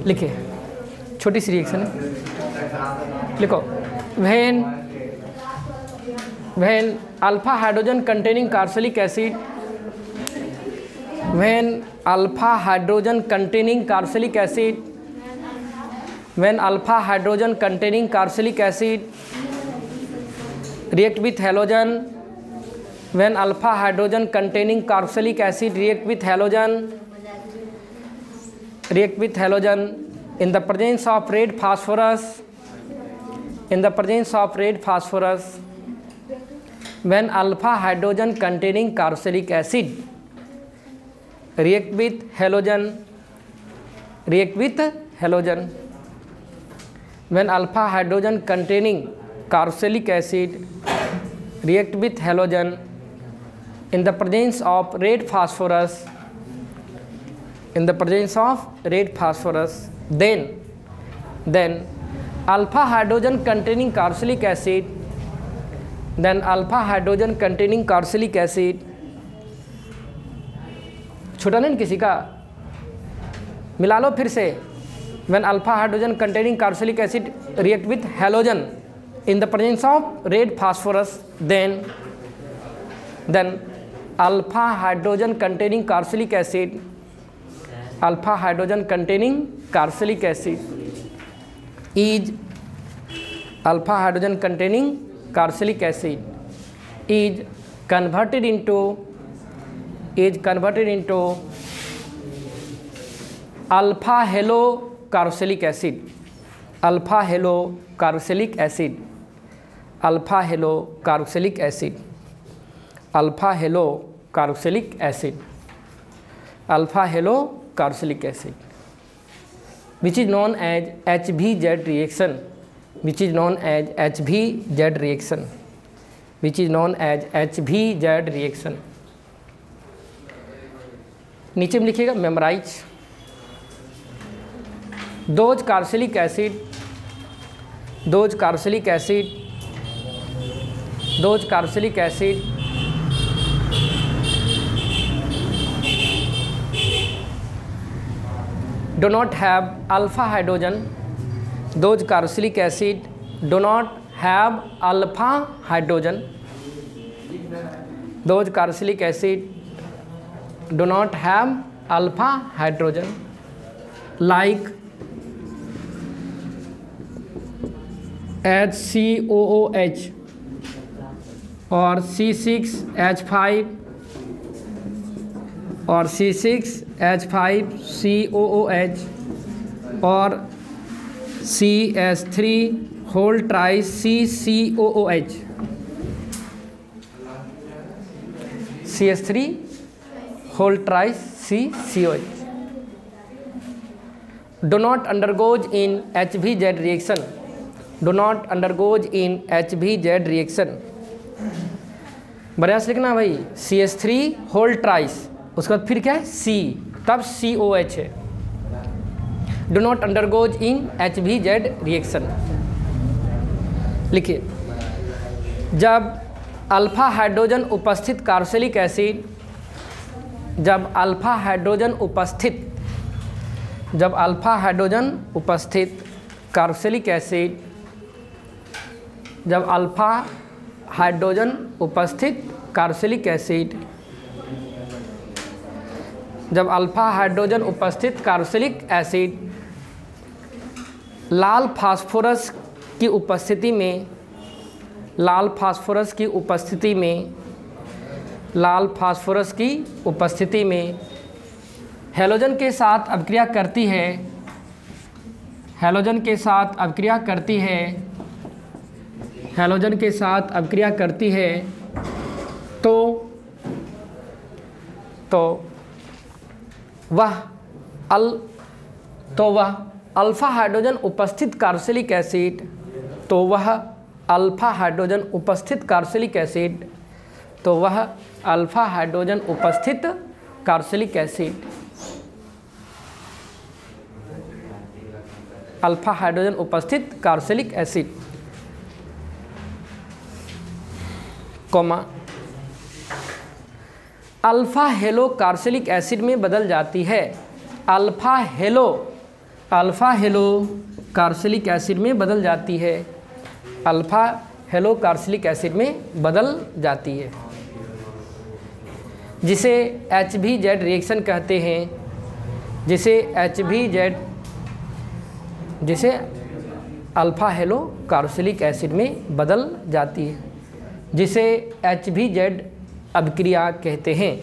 लिखे, छोटी सी रिएक्शन है, लिखो, when alpha hydrogen containing carboxylic acid, when alpha hydrogen containing carboxylic acid, when alpha hydrogen containing carboxylic acid react with halogen, when alpha hydrogen containing carboxylic acid react with halogen in the presence of red phosphorus, when alpha hydrogen containing carboxylic acid react with halogen, when alpha hydrogen containing carboxylic acid react with halogen in the presence of red phosphorus, then alpha hydrogen containing carboxylic acid, छूटा नहीं किसी का, मिला लो फिर से। when alpha hydrogen containing carboxylic acid react with halogen in the presence of red phosphorus, then alpha hydrogen containing carboxylic acid is converted into alpha halo carboxylic acid, alpha halo carboxylic acid, alpha halo carboxylic acid, alpha halo carboxylic acid, alpha halo carboxylic acid, which is known as HVZ reaction, which is known as HVZ reaction, which is known as HVZ reaction. नीचे में लिखिएगा memorise. those carboxylic acid, those carboxylic acid, those carboxylic acid do not have alpha hydrogen. Those carboxylic acid do not have alpha hydrogen. Those carboxylic acid do not have alpha hydrogen, like HCOOH or C6H5 or C6H5COOH or CS3 whole tri CCOOH. CS3 whole tri CCOH do not undergoes in HVZ reaction. Do not undergoes in HVZ reaction. बराबर लिखना भाई, CH3 whole ट्राइस, उसके बाद फिर क्या है C, तब COH है. Do not undergoes in HVZ reaction. लिखिए, जब अल्फा हाइड्रोजन उपस्थित कार्बोक्सिलिक एसिड, जब अल्फा हाइड्रोजन उपस्थित कार्बोक्सिलिक एसिड, जब अल्फा हाइड्रोजन उपस्थित कार्बोक्सिलिक एसिड, जब अल्फा हाइड्रोजन उपस्थित कार्बोक्सिलिक एसिड लाल फास्फोरस की उपस्थिति में, लाल फास्फोरस की उपस्थिति में, लाल फास्फोरस की उपस्थिति में हैलोजन के साथ अभिक्रिया करती है, हैलोजन के साथ अभिक्रिया करती है, हैलोजन के साथ अभिक्रिया करती है, तो वह अल्फा हाइड्रोजन उपस्थित कार्बोक्सिलिक एसिड, तो वह अल्फा हाइड्रोजन उपस्थित कार्बोक्सिलिक एसिड, तो वह अल्फा हाइड्रोजन उपस्थित कार्बोक्सिलिक एसिड, अल्फा हाइड्रोजन उपस्थित carboxylic acid, comma alpha halo carboxylic acid में बदल जाती है. अल्फा हेलो कार्बोक्सिलिक एसिड में बदल जाती है, अल्फा हेलो कार्बोक्सिलिक एसिड में बदल जाती है, जिसे HVZ रिएक्शन कहते हैं, जिसे अल्फा हेलो कार्बोक्सिलिक एसिड में बदल जाती है, जिसे HVZ अभिक्रिया कहते हैं,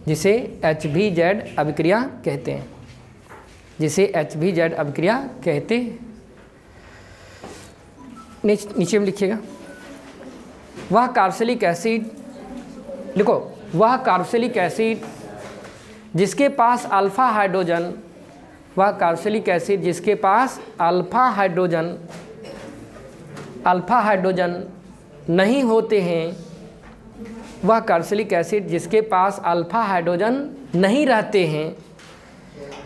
जिसे HVZ अभिक्रिया कहते हैं, जिसे HVZ अभिक्रिया कहते हैं. नीचे में लिखिएगा, वह कार्बोक्सिलिक एसिड, लिखो, वह कार्बोक्सिलिक एसिड जिसके पास अल्फा हाइड्रोजन, वह कार्बोक्सिलिक एसिड जिसके पास अल्फा हाइड्रोजन नहीं होते हैं, वह कार्बोक्सिलिक एसिड जिसके पास अल्फा हाइड्रोजन नहीं रहते हैं,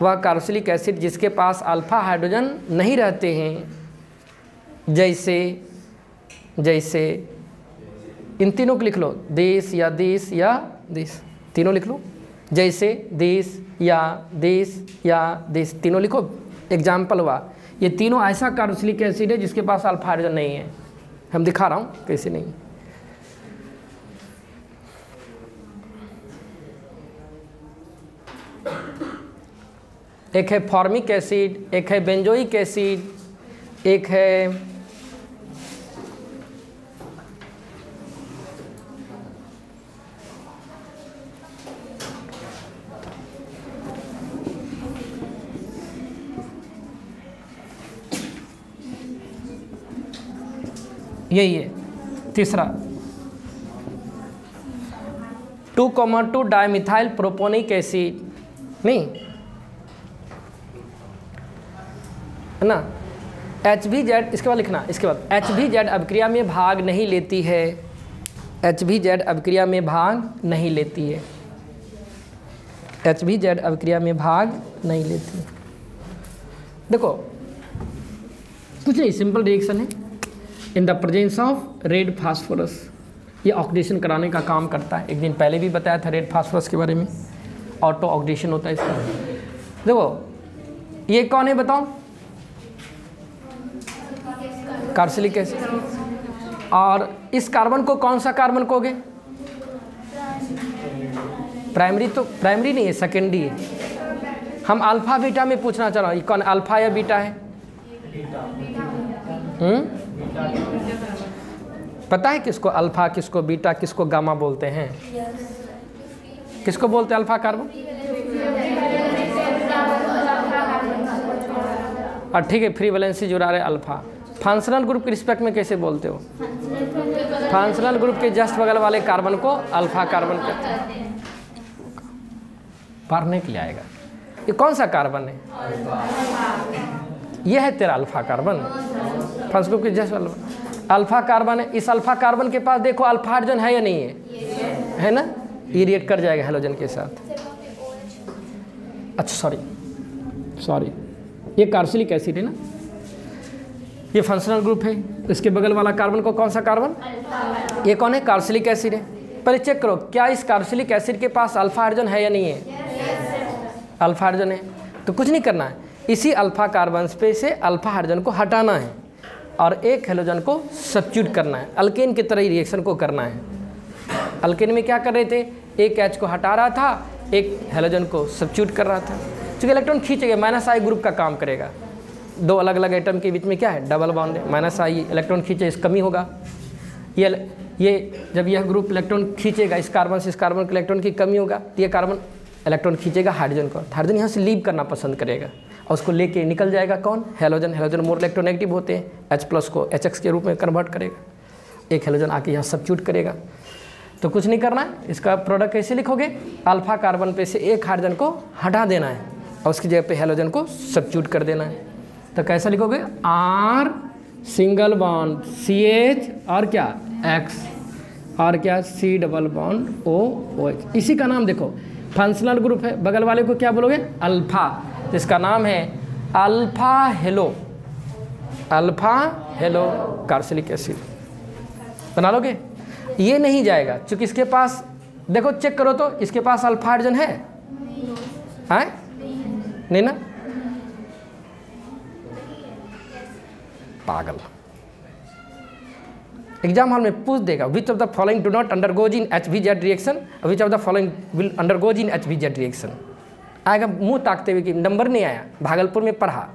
वह कार्बोक्सिलिक एसिड जिसके पास अल्फा हाइड्रोजन नहीं रहते हैं, जैसे इन तीनों को लिख लो, दिस या दिस या दिस, तीनों लिख लो, जैसे दिस या दिस या दिस, तीनों लिखो. एग्जाम्पल हुआ, ये तीनों ऐसा कार्बोक्सिलिक एसिड है जिसके पास अल्फा हाइड्रोजन नहीं है. हम दिखा रहा हूँ कैसे नहीं. एक है फॉर्मिक एसिड, एक है बेंजोइक एसिड, एक है यही है तीसरा 2,2 डायमिथाइल प्रोपोनिक एसिड, नहीं है ना. HVZ इसके बाद लिखना, इसके बाद HVZ अभिक्रिया में भाग नहीं लेती है, HVZ अभिक्रिया में भाग नहीं लेती है, HVZ अभिक्रिया में भाग नहीं लेती है. देखो कुछ नहीं, सिंपल रिएक्शन है. इन the presence of red phosphorus, ये ऑक्सीडेशन कराने का काम करता है. एक दिन पहले भी बताया था रेड फास्फोरस के बारे में, ऑटो ऑक्सीडेशन होता है इसका. देखो ये कौन है बताओ? Carboxylic acid. और इस कार्बन को कौन सा कार्बन कहोगे? प्राइमरी तो प्राइमरी नहीं है, सेकेंडरी है। हम अल्फा बीटा में पूछना चाह रहा हूँ, कौन अल्फा या बीटा है? पता है किसको अल्फा, किसको बीटा, किसको गामा बोलते हैं? किसको बोलते हैं अल्फा कार्बन? और ठीक है, फ्री वैलेंसी जुड़ा रहे अल्फा। फंक्शनल ग्रुप के रिस्पेक्ट में कैसे बोलते हो? फंक्शनल ग्रुप के जस्ट बगल वाले कार्बन को अल्फा कार्बन कहते हैं। पढ़ने के लिए आएगा। ये कौन सा कार्बन है? ये है तेरा अल्फा कार्बन, फंक्शनल ग्रुप के जस्ट वाला अल्फा कार्बन है। इस अल्फा कार्बन के पास देखो अल्फा हाइड्रोजन है या नहीं है? है ना? ये रिएक्ट कर जाएगा हेलोजन के साथ। अच्छा सॉरी, ये कार्बोक्सिलिक एसिड है ना, ये फंक्शनल ग्रुप है। इसके बगल वाला कार्बन को कौन सा कार्बन? ये कौन है? कार्बोक्सिलिक एसिड है। पर चेक करो, क्या इस कार्बोक्सिलिक एसिड के पास अल्फा हाइड्रोजन है या नहीं है? अल्फा हाइड्रोजन है। तो कुछ नहीं करना है, इसी अल्फा कार्बन पे से अल्फा हाइड्रोजन को हटाना है और एक हेलोजन को सब्स्टिट्यूट करना है। अल्केन की तरह ही रिएक्शन को करना है। अल्केन में क्या कर रहे थे? एक H को हटा रहा था, एक हेलोजन को सब्स्टिट्यूट कर रहा था। क्योंकि इलेक्ट्रॉन खींचेगा, -I ग्रुप का काम करेगा। दो अलग अलग एटम के बीच में क्या है? डबल बॉन्ड है। -I इलेक्ट्रॉन खींचे, इस कमी होगा। ये जब यह ग्रुप इलेक्ट्रॉन खींचेगा, इस कार्बन से इस कार्बन के इलेक्ट्रॉन की कमी होगा, तो ये कार्बन इलेक्ट्रॉन खींचेगा हाइड्रोजन को। हाइड्रोजन यहाँ से लीव करना पसंद करेगा और उसको लेके निकल जाएगा कौन? हेलोजन। हेलोजन मोर इलेक्ट्रोनेगेटिव होते हैं, H+ को HX के रूप में कन्वर्ट करेगा। एक हेलोजन आके यहाँ सब्स्टिट्यूट करेगा। तो कुछ नहीं करना है, इसका प्रोडक्ट कैसे लिखोगे? अल्फा कार्बन पे से एक हाइड्रोजन को हटा देना है और उसकी जगह पे हेलोजन को सब्स्टिट्यूट कर देना है। तो कैसा लिखोगे? R सिंगल बॉन्ड CH और क्या X और क्या C डबल बॉन्ड OH। इसी का नाम देखो, फंक्शनल ग्रुप है, बगल वाले को क्या बोलोगे? अल्फा। जिसका नाम है अल्फा हेलो कार्बोक्सिलिक एसिड। बना लोगे? ये नहीं जाएगा क्योंकि इसके पास देखो, चेक करो तो इसके पास अल्फा हाइड्रोजन है? नहीं ना? पागल। एग्जाम हॉल में पूछ देगा, which of the following do not undergoes in HVZ reaction, which of the following will undergoes in HVZ reaction. आएगा मुंह ताकते हुए कि नंबर नहीं आया, भागलपुर में पढ़ा।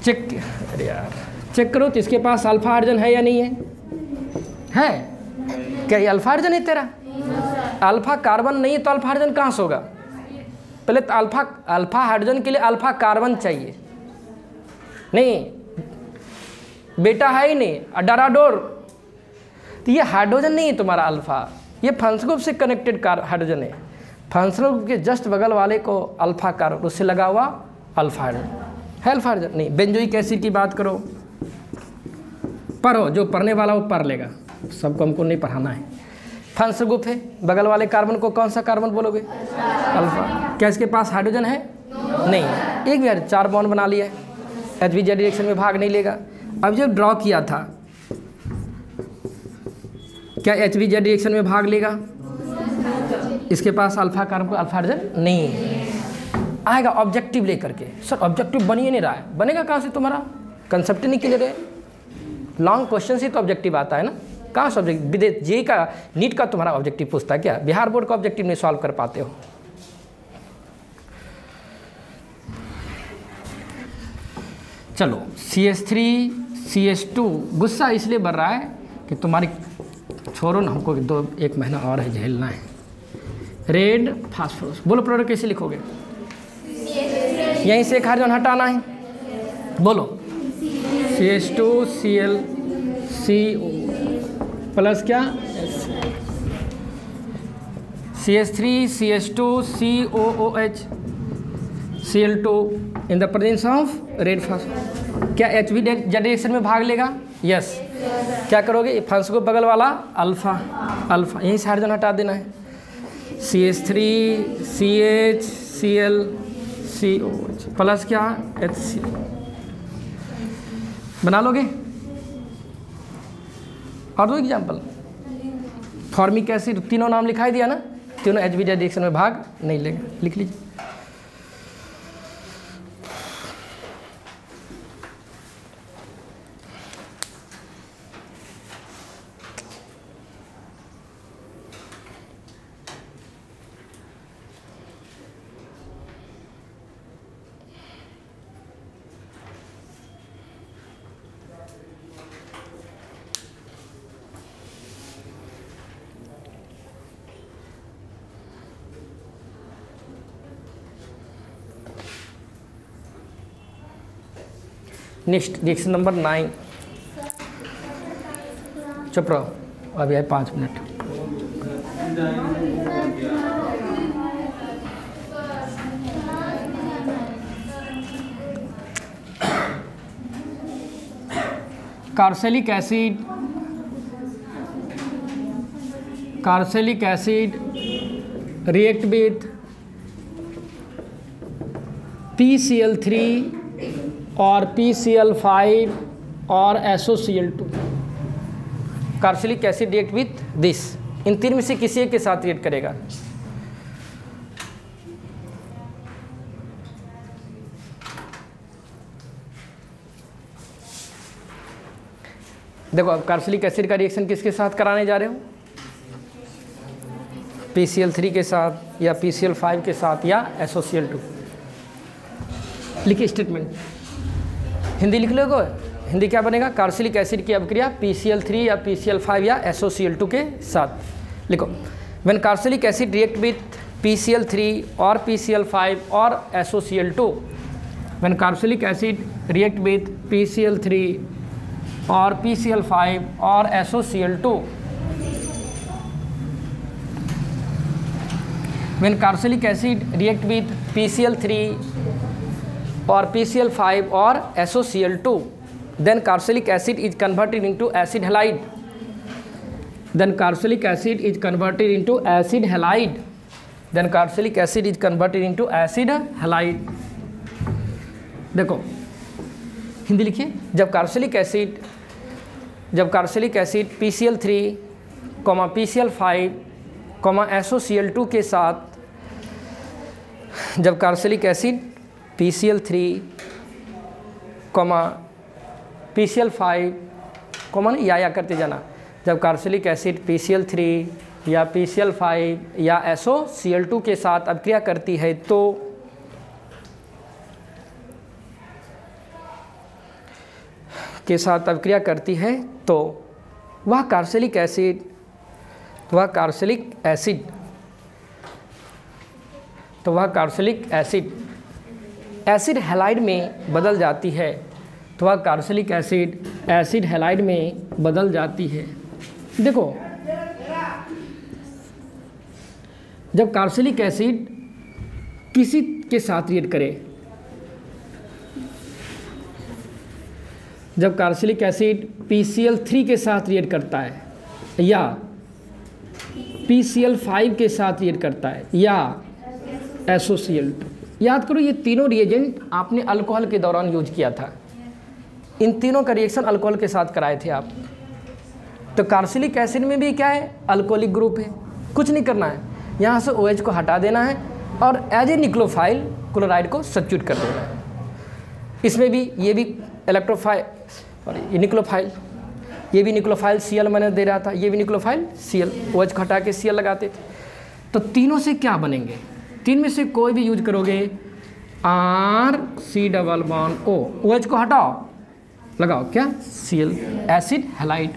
चेक, अरे यार चेक करो तो इसके पास अल्फा हाइड्रोजन है या नहीं है? है क्या? ये अल्फा हाइड्रोजन है तेरा? अल्फा कार्बन नहीं है तो अल्फा हाइड्रोजन कहाँ से होगा? पहले तो अल्फा हाइड्रोजन के लिए अल्फा कार्बन चाहिए। नहीं, बेटा है ही नहीं, डराडोर। तो ये हाइड्रोजन नहीं है तुम्हारा अल्फा, ये फंक्शनल ग्रुप से कनेक्टेड हाइड्रोजन है। फंक्शनल ग्रुप के जस्ट बगल वाले को अल्फा कार्बन, उससे लगा हुआ अल्फा हाइड्रोजन है। अल्फा हाइड्रोजन नहीं। बेंजोइक एसिड की बात करो, पढ़ो, जो पढ़ने वाला वो पढ़ लेगा, सबको हमको नहीं पढ़ाना है। फंक्शनल ग्रुप है, बगल वाले कार्बन को कौन सा कार्बन बोलोगे? अल्फा। क्या इसके पास हाइड्रोजन है? नहीं। एक भी 4 बॉन्ड बना लिया है, HVZ रिएक्शन में भाग नहीं लेगा। अब जब ड्रॉ किया था, क्या HVZ रिएक्शन में भाग लेगा? इसके पास अल्फा कार्बन, अल्फा हाइड्रोजन नहीं है। आएगा ऑब्जेक्टिव लेकर के, सर ऑब्जेक्टिव बन ही नहीं रहा है। बनेगा कहाँ से? तुम्हारा कंसेप्ट नहीं क्लियर है। लॉन्ग क्वेश्चन से तो ऑब्जेक्टिव आता है ना, कहाँ से ऑब्जेक्टिव? विदेश JEE का, नीट का तुम्हारा ऑब्जेक्टिव पूछता है क्या? बिहार बोर्ड का ऑब्जेक्टिव नहीं सॉल्व कर पाते हो। चलो CH3 CH2, गुस्सा इसलिए बढ़ रहा है कि तुम्हारी, छोड़ो ना, हमको 1 महीना और है झेलना है। रेड फास्फोरस, बोलो प्रोडक्ट कैसे लिखोगे? यहीं से एक हाइड्रोजन हटाना है, बोलो CH2 Cl CO प्लस क्या CH3 CH2 COOH Cl2 in the presence of red phosphorus. क्या HVZ रिएक्शन में भाग लेगा? यस। क्या करोगे? फंक्शनल ग्रुप बगल वाला अल्फा, यहीं से हाइड्रोजन हटा देना है। CH3 CH Cl COH plus क्या HCl। बना लोगे? और दो एग्जाम्पल। फॉर्मिक एसिड, तीनों नाम लिखाई दिया ना, तीनों HBD रिएक्शन में भाग नहीं लेगा, लिख लीजिए। Next reaction number 9। चुप रहो, अभी आए 5 minute. Carboxylic acid react with PCl3 और PCl5 और SOCl2। Carboxylic acid react with this, इन तीन में से किसी एक के साथ रिएक्ट करेगा। देखो अब कार्बोक्सिलिक एसिड का रिएक्शन किसके साथ कराने जा रहे हो? PCl3 के साथ या PCl5 के साथ या SOCl2। लिखिए स्टेटमेंट, हिंदी लिख लोगे? हिंदी क्या बनेगा? कार्बोक्सिलिक एसिड की अभिक्रिया PCl3 या PCl5 या SOCl2 के साथ। लिखो, when carboxylic acid react with PCl3 और PCl5 और SOCl2, when carboxylic acid react with PCl3 और PCl5 और SOCl2, when carboxylic acid react with PCl3 or PCl5 or SOCl2, then carboxylic acid is converted into acid halide. Then carboxylic acid is converted into acid halide. Then carboxylic acid is converted into acid halide. देखो हिंदी लिखिए, जब carboxylic acid PCl3, PCl5, SOCl2 के साथ, जब carboxylic acid PCl3, PCl5, या करते जाना, जब कार्बोक्सिलिक एसिड PCl3 या PCl5 या SOCl2 के साथ अभिक्रिया करती है तो वह कार्बोक्सिलिक एसिड एसिड हैलाइड में बदल जाती है। तो वह कार्बोक्सिलिक एसिड एसिड हैलाइड में बदल जाती है। देखो, जब कार्बोक्सिलिक एसिड किसी के साथ रिएक्ट करे, जब कार्बोक्सिलिक एसिड PCl3 के साथ रिएक्ट करता है या PCl5 के साथ रिएक्ट करता है या SOCl2, याद करो ये तीनों रिएजेंट आपने अल्कोहल के दौरान यूज किया था। इन तीनों का रिएक्शन अल्कोहल के साथ कराए थे आप। तो कार्बोक्सिलिक एसिड में भी क्या है? अल्कोहलिक ग्रुप है। कुछ नहीं करना है, यहाँ से OH को हटा देना है और एज ए निक्लोफाइल क्लोराइड को सब्स्टिट्यूट कर देना है। इसमें भी ये भी इलेक्ट्रोफाइल और ये निक्लोफाइल, ये भी निक्लोफाइल Cl मैंने दे रहा था, ये भी निक्लोफाइल Cl, OH को हटा के Cl लगाते थे। तो तीनों से क्या बनेंगे? तीन में से कोई भी यूज करोगे, RC⸻O, OH को हटाओ, लगाओ क्या? Cl, acid halide.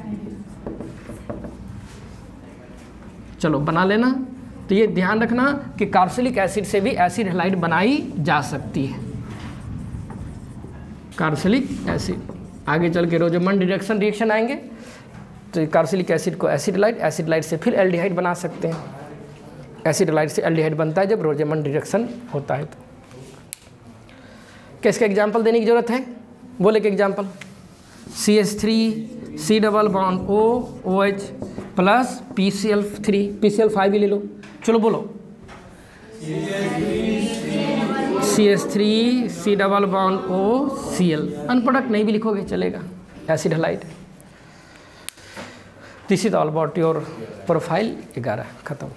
चलो बना लेना। तो ये ध्यान रखना कि कार्बोक्सिलिक एसिड से भी एसिड हैलाइड बनाई जा सकती है। कार्बोक्सिलिक एसिड आगे चल के रोजमन रिएक्शन आएंगे तो कार्बोक्सिलिक एसिड को एसिड हैलाइड से फिर एल्डिहाइड बना सकते हैं। एसिड हैलाइड से एल्डिहाइड बनता है जब रोजमन रिएक्शन होता है। तो किसका एग्जाम्पल देने की जरूरत है? बोले कि example CH3 COOH plus PCl3, PCl5 भी ले लो। चलो बोलो, CH3 C double bond OCl, अनप्रोडक्ट नहीं भी लिखोगे चलेगा, acid halide. This is all about your profile 11 खत्म।